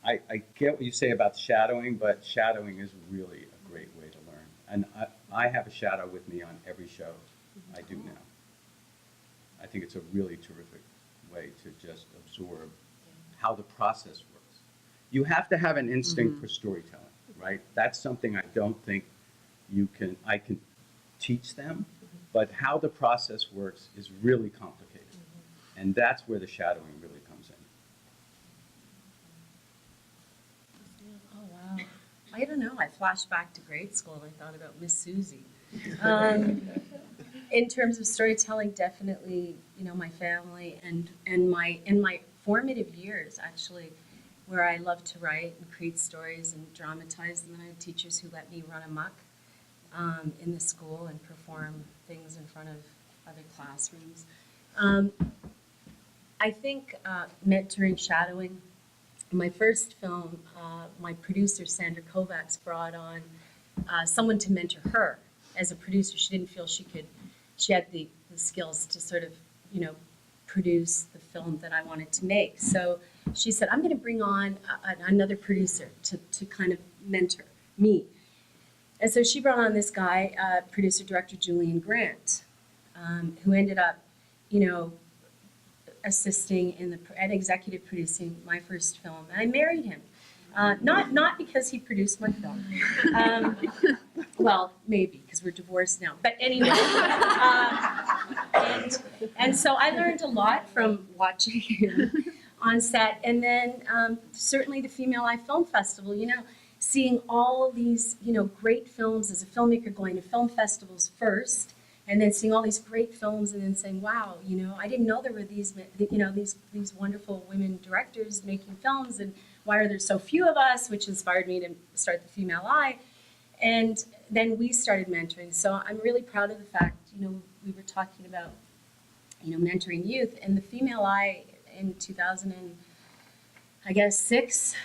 I get what you say about shadowing, but shadowing is really a great way to learn. And I have a shadow with me on every show I do now. I think it's a really terrific way to just absorb how the process works. You have to have an instinct for storytelling, right? That's something I don't think I can teach them, but how the process works is really complicated. And that's where the shadowing really comes in. Oh, wow. I don't know. I flashed back to grade school and I thought about Miss Susie. In terms of storytelling, definitely, my family and in my formative years, actually, where I loved to write and create stories and dramatize, and then I had teachers who let me run amok in the school and perform things in front of other classrooms. I think mentoring, shadowing. My first film, my producer, Sandra Kovacs, brought on someone to mentor her as a producer. She didn't feel she had the skills to sort of, produce the film that I wanted to make. So she said, I'm going to bring on another producer to kind of mentor me. And so she brought on this guy, producer, director Julian Grant, who ended up, assisting and executive producing my first film. And I married him, not because he produced my film. Well, maybe because we're divorced now. But anyway, and so I learned a lot from watching him on set, and then certainly the Female Eye Film Festival. Seeing all these great films as a filmmaker, going to film festivals first. And then seeing all these great films, and then saying, "Wow, I didn't know there were these wonderful women directors making films, and why are there so few of us?" Which inspired me to start the Female Eye, and then we started mentoring. So I'm really proud of the fact, we were talking about, mentoring youth, and the Female Eye in 2006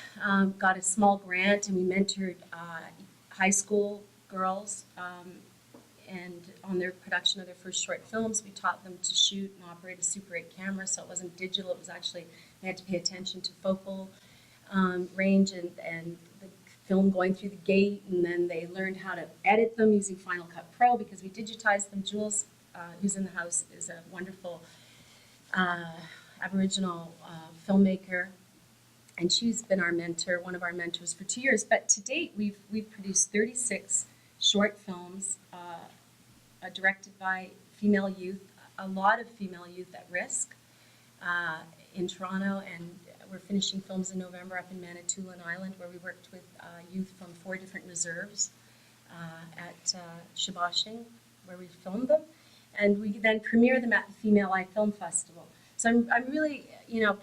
got a small grant, and we mentored high school girls. And on their production of their first short films, we taught them to shoot and operate a Super 8 camera, so it wasn't digital, it was actually, they had to pay attention to focal range and the film going through the gate, and then they learned how to edit them using Final Cut Pro because we digitized them. Jules, who's in the house, is a wonderful Aboriginal filmmaker, and she's been our mentor, one of our mentors for 2 years. But to date, we've produced 36 short films directed by female youth, a lot of female youth at risk in Toronto, and we're finishing films in November up in Manitoulin Island, where we worked with youth from 4 different reserves at Shibashing, where we filmed them, and we then premiere them at the Female Eye Film Festival. So I'm really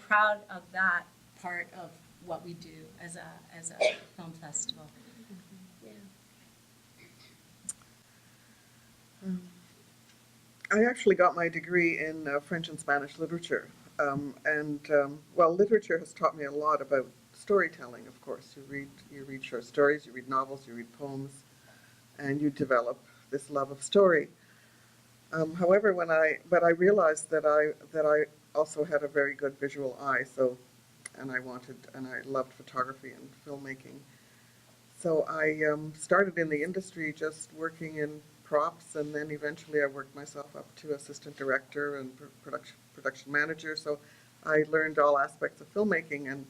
proud of that part of what we do as a film festival. I actually got my degree in French and Spanish literature. Literature has taught me a lot about storytelling, of course. You read short stories, you read novels, you read poems, and you develop this love of story. However, but I realized that I also had a very good visual eye, and I loved photography and filmmaking. So I started in the industry just working in props, and then eventually I worked myself up to assistant director and production manager. So I learned all aspects of filmmaking, and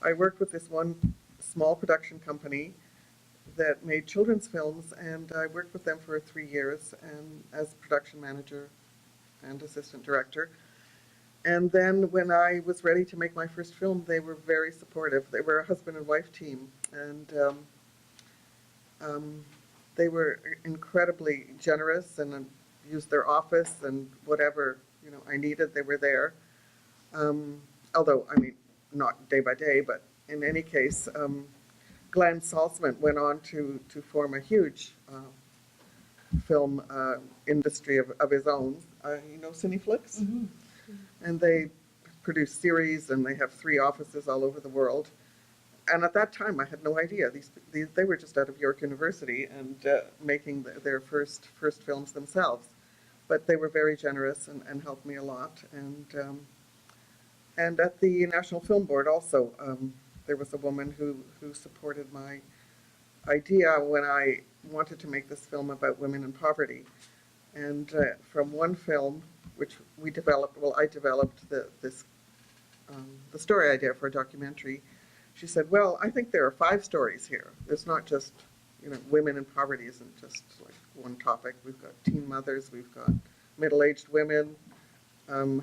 I worked with this one small production company that made children's films, and I worked with them for 3 years and as production manager and assistant director. And then when I was ready to make my first film, they were very supportive. They were a husband and wife team, and they were incredibly generous and used their office and whatever I needed, they were there. Although, I mean, not day by day, but in any case, Glenn Salzman went on to form a huge film industry of his own. Cineflix? Mm-hmm. And they produce series, and they have 3 offices all over the world. And at that time, I had no idea. They were just out of York University and making their first films themselves. But they were very generous and helped me a lot. And at the National Film Board also, there was a woman who supported my idea when I wanted to make this film about women in poverty. And from one film, which I developed the story idea for a documentary. She said, well, I think there are 5 stories here. It's not just, women in poverty isn't just like one topic. We've got teen mothers, we've got middle-aged women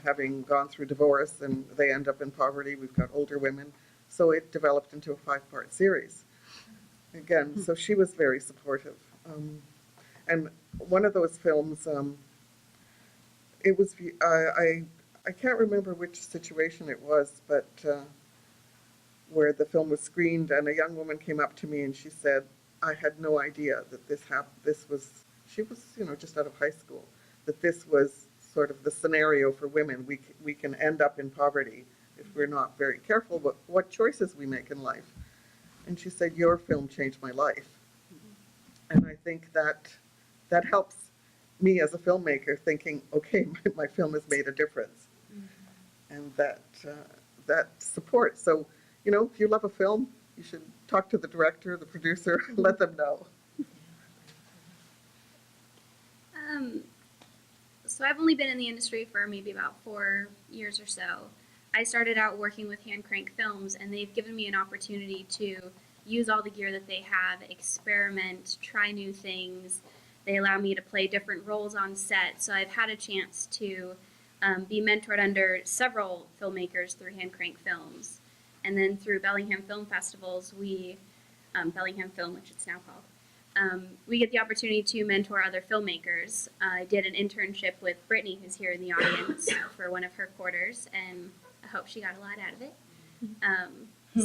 having gone through divorce and they end up in poverty. We've got older women. So it developed into a 5-part series. Again, so she was very supportive. And one of those films, it was, I can't remember which situation it was, but where the film was screened, and a young woman came up to me and she said, I had no idea that this happened. She was, just out of high school, that this was sort of the scenario for women. We can end up in poverty if we're not very careful what choices we make in life. And she said, your film changed my life. And I think that helps me as a filmmaker thinking, okay, my film has made a difference. And that support. So, if you love a film, you should talk to the director, the producer, let them know. So I've only been in the industry for maybe about 4 years or so. I started out working with Hand Crank Films, and they've given me an opportunity to use all the gear that they have, experiment, try new things. They allow me to play different roles on set, so I've had a chance to be mentored under several filmmakers through Hand Crank Films. And then through Bellingham Film Festivals, Bellingham Film, which it's now called, we get the opportunity to mentor other filmmakers. I did an internship with Brittany, who's here in the audience, for one of her quarters, and I hope she got a lot out of it.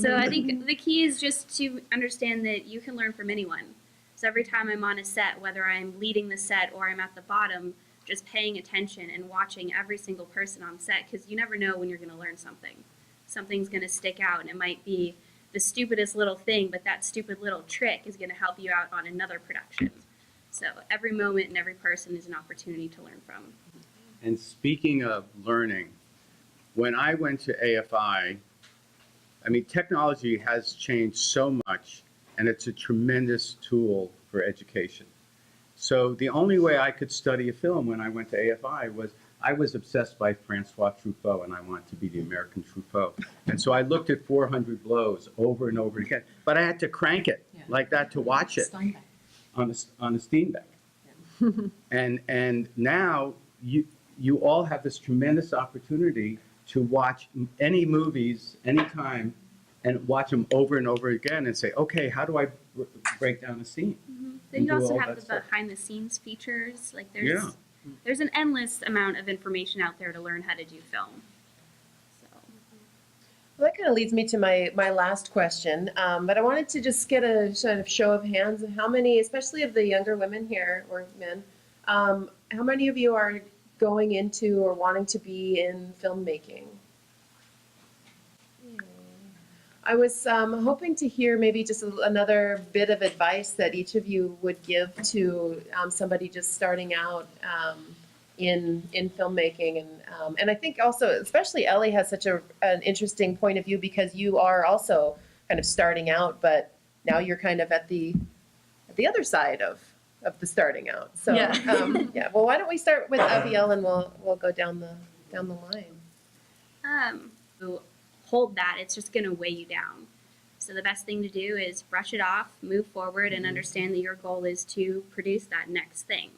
So I think the key is just to understand that you can learn from anyone. So every time I'm on a set, whether I'm leading the set or I'm at the bottom, just paying attention and watching every single person on set, because you never know when you're going to learn something. Something's going to stick out, and it might be the stupidest little thing, but that stupid little trick is going to help you out on another production. So every moment and every person is an opportunity to learn from. And speaking of learning, when I went to AFI, technology has changed so much, and it's a tremendous tool for education. So the only way I could study a film when I went to AFI was I was obsessed by Francois Truffaut, and I wanted to be the American Truffaut. And so I looked at 400 Blows over and over again, but I had to crank it like that to watch it on a Steinbeck. Yeah. And now you all have this tremendous opportunity to watch any movies anytime and watch them over and over again and say, okay, how do I break down a scene? Mm-hmm. Then you also have the behind-the-scenes features. Like there's an endless amount of information out there to learn how to do film. So. Well, that kind of leads me to my last question. But I wanted to just get a sort of show of hands of how many, especially of the younger women here or men, how many of you are going into or wanting to be in filmmaking? I was hoping to hear maybe just another bit of advice that each of you would give to somebody just starting out in filmmaking, and I think also, especially Ellie has such an interesting point of view because you are also kind of starting out, but now you're kind of at the other side of the starting out. So Yeah. yeah. Well, why don't we start with Abiel and we'll go down the line. So hold that. It's just going to weigh you down. So the best thing to do is brush it off, move forward, and understand that your goal is to produce that next thing.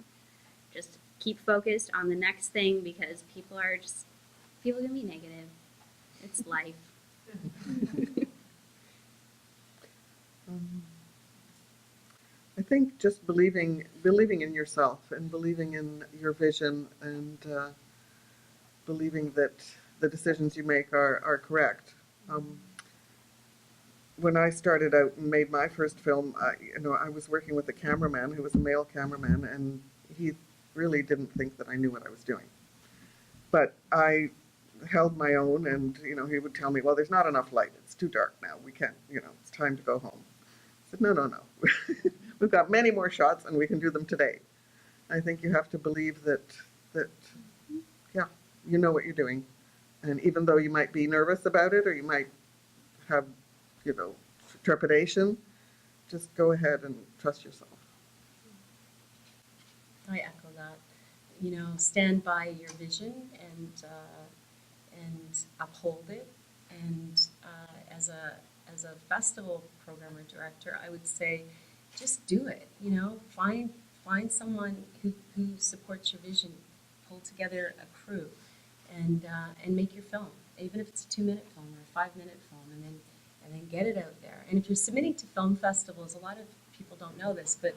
Just keep focused on the next thing because people can be negative. It's life. I think just believing in yourself and believing in your vision and believing that the decisions you make are correct. When I started out and made my first film, I was working with a cameraman who was a male cameraman, and he really didn't think that I knew what I was doing. But I held my own, and he would tell me, "Well, there's not enough light. It's too dark now. We can't. It's time to go home." I said, "No. We've got many more shots, and we can do them today." I think you have to believe that yeah, you know what you're doing, and even though you might be nervous about it or you might have trepidation, just go ahead and trust yourself. I echo that. Stand by your vision and uphold it. And as a festival program or director, I would say, just do it. Find someone who supports your vision. Pull together a crew, and make your film, even if it's a 2-minute film or a 5-minute film, and then get it out there. And if you're submitting to film festivals, a lot of people don't know this, but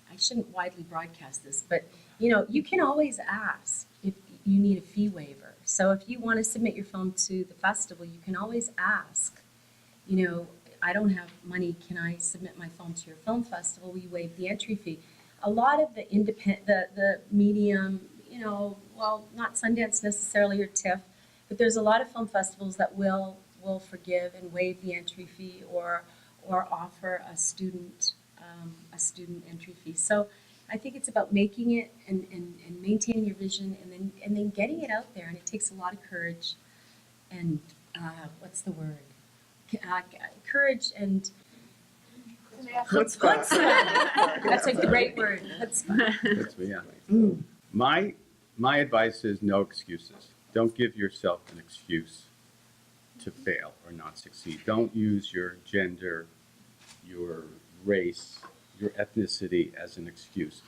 I shouldn't widely broadcast this, but you can always ask if you need a fee waiver. So if you want to submit your film to the festival, you can always ask, I don't have money, can I submit my film to your film festival? We waive the entry fee. A lot of the the medium, well, not Sundance necessarily or TIFF, but there's a lot of film festivals that will forgive and waive the entry fee or offer a student entry fee. So I think it's about making it and maintaining your vision and then getting it out there. And it takes a lot of courage and what's the word? Courage and Chutzpah. that's a great word. Yeah. My advice is no excuses. Don't give yourself an excuse to fail or not succeed. Don't use your gender, your race, your ethnicity as an excuse.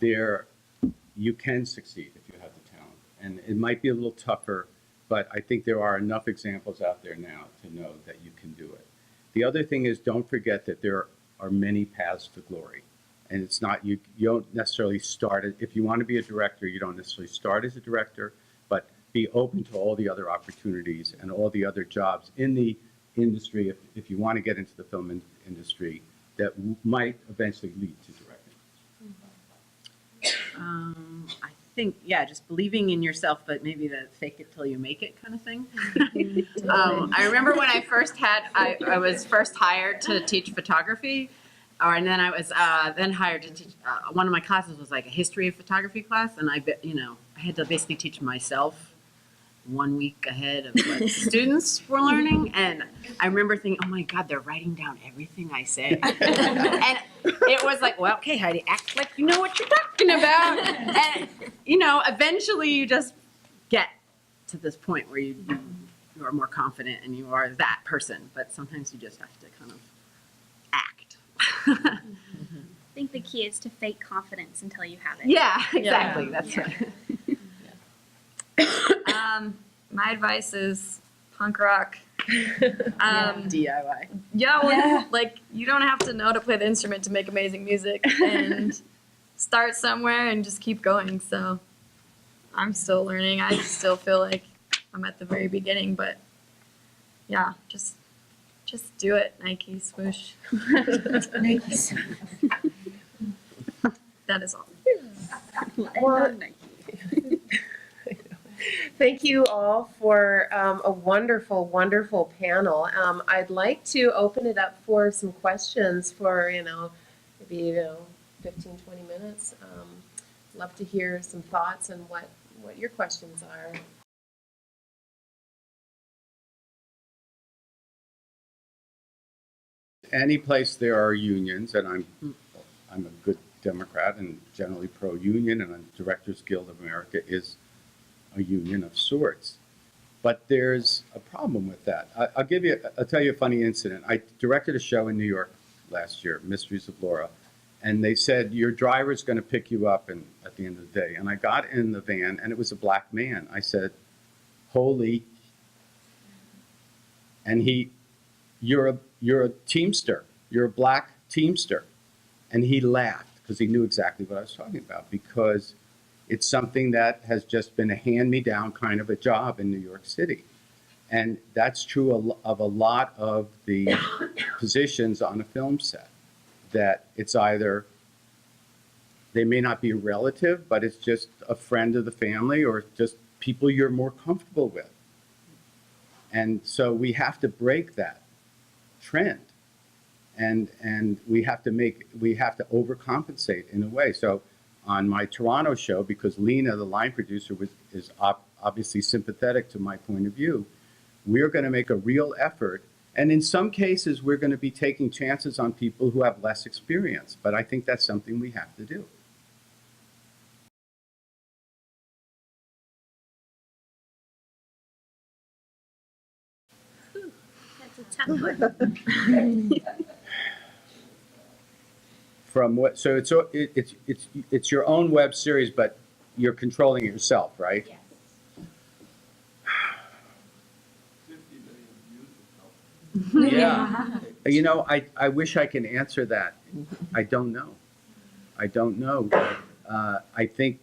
You can succeed if you have the talent. And it might be a little tougher, but I think there are enough examples out there now to know that you can do it. The other thing is, don't forget that there are many paths to glory. And it's not, you don't necessarily start, if you want to be a director, you don't necessarily start as a director, but be open to all the other opportunities and all the other jobs in the industry if you want to get into the film industry that might eventually lead to directing. I think, just believing in yourself, but maybe the fake it till you make it kind of thing. I remember when I was first hired to teach photography, and then I was then hired to teach. One of my classes was like a history of photography class, and I had to basically teach myself 1 week ahead of what students were learning, and I remember thinking, oh my God, they're writing down everything I say. And it was like, well, okay, Heidi, act like you know what you're talking about. And, eventually you just get to this point where you are more confident and you are that person, but sometimes you just have to kind of act. I think the key is to fake confidence until you have it. Yeah, exactly. That's right. My advice is punk rock. DIY. Like you don't have to know to play the instrument to make amazing music, and start somewhere and just keep going. So I'm still learning. I still feel like I'm at the very beginning, but yeah, just do it. Nike swoosh. Nike. That is all. Well, thank you all for a wonderful, wonderful panel. I'd like to open it up for some questions for, maybe, 15, 20 minutes love to hear some thoughts on what your questions are. Any place there are unions, and I'm a good Democrat and generally pro-union, and the Directors Guild of America is a union of sorts. But there's a problem with that. I'll tell you a funny incident. I directed a show in New York last year, Mysteries of Laura, and they said, your driver's going to pick you up at the end of the day. And I got in the van, and it was a black man. I said, holy, and you're a Teamster. You're a black Teamster. And he laughed because he knew exactly what I was talking about, because it's something that has just been a hand-me-down kind of a job in New York City. And that's true of a lot of the positions on a film set, that it's either, they may not be a relative, but it's just a friend of the family or just people you're more comfortable with. And so we have to break that trend. And we have to overcompensate in a way. So on my Toronto show, because Lena, the line producer, is obviously sympathetic to my point of view, we're going to make a real effort. And in some cases, we're going to be taking chances on people who have less experience. But I think that's something we have to do. That's a tough one. From what? So it's your own web series, but you're controlling it yourself, right? Yes. Yeah. You know, I wish I can answer that. I don't know. I think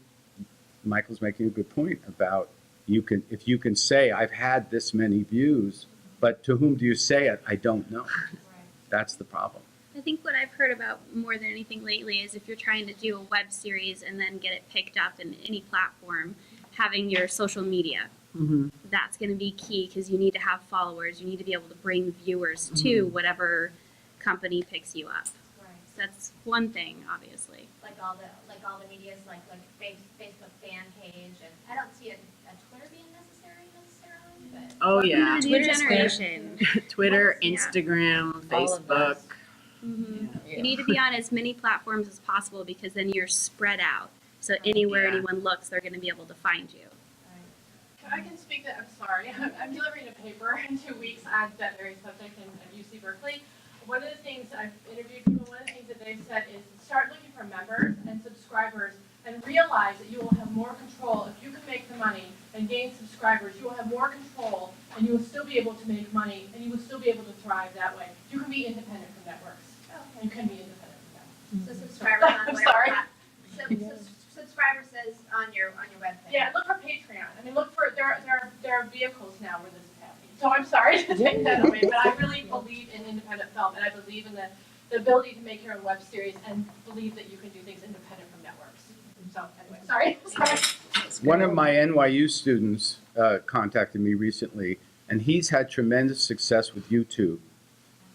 Michael's making a good point about if you can say, I've had this many views, but to whom do you say it? I don't know. That's the problem. I think what I've heard about more than anything lately is if you're trying to do a web series and then get it picked up in any platform, having your social media. Mm-hmm. That's going to be key, because you need to have followers. You need to be able to bring viewers to whatever company picks you up. Right. So that's one thing, obviously. Like all the media's like Facebook fan page, and I don't see a Twitter being necessary, but Oh yeah. New generation. Twitter, Yeah. Instagram, All of Facebook. those. You need to be on as many platforms as possible, because then you're spread out. So anywhere Yeah. anyone looks, they're going to be able to find you. I can speak to, I'm sorry, I'm delivering a paper in 2 weeks on that very subject at UC Berkeley. One of the things I've interviewed people, one of the things that they've said is start looking for members and subscribers and realize that you will have more control. If you can make the money and gain subscribers, you will have more control, and you will still be able to make money, and you will still be able to thrive that way. You can be independent from networks. Okay. You can be independent from networks. So subscribers on I'm whatever. sorry. Subscriber says on your website. Yeah, look for Patreon. I mean, look for, there are vehicles now where this is happening. So I'm sorry to take that away, but I really believe in independent film, and I believe in the ability to make your own web series, and believe that you can do things independent from networks. So anyway, sorry. One of my NYU students contacted me recently, and he's had tremendous success with YouTube.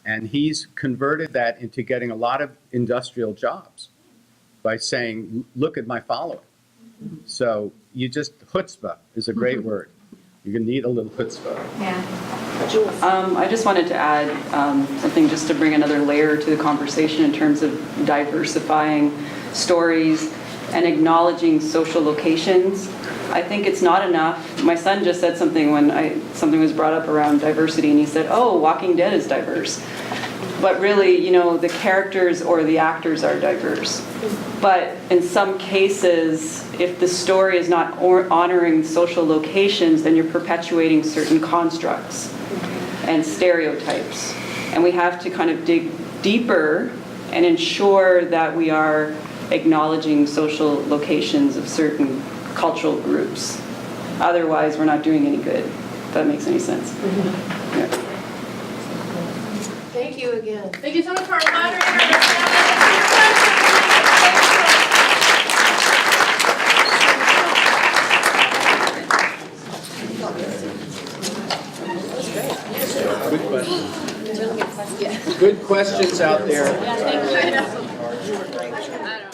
And he's converted that into getting a lot of industrial jobs by saying, look at my following. So chutzpah is a great word. You're going to need a little chutzpah. I just wanted to add something just to bring another layer to the conversation in terms of diversifying stories and acknowledging social locations. I think it's not enough. My son just said something when something was brought up around diversity, and he said, oh, Walking Dead is diverse. But really, the characters or the actors are diverse. But in some cases, if the story is not honoring social locations, then you're perpetuating certain constructs and stereotypes. And we have to kind of dig deeper and ensure that we are acknowledging social locations of certain cultural groups. Otherwise, we're not doing any good, if that makes any sense. Yeah. Thank you again. Thank you so much for our moderator. Good questions. Good questions out there. Yeah, thank you.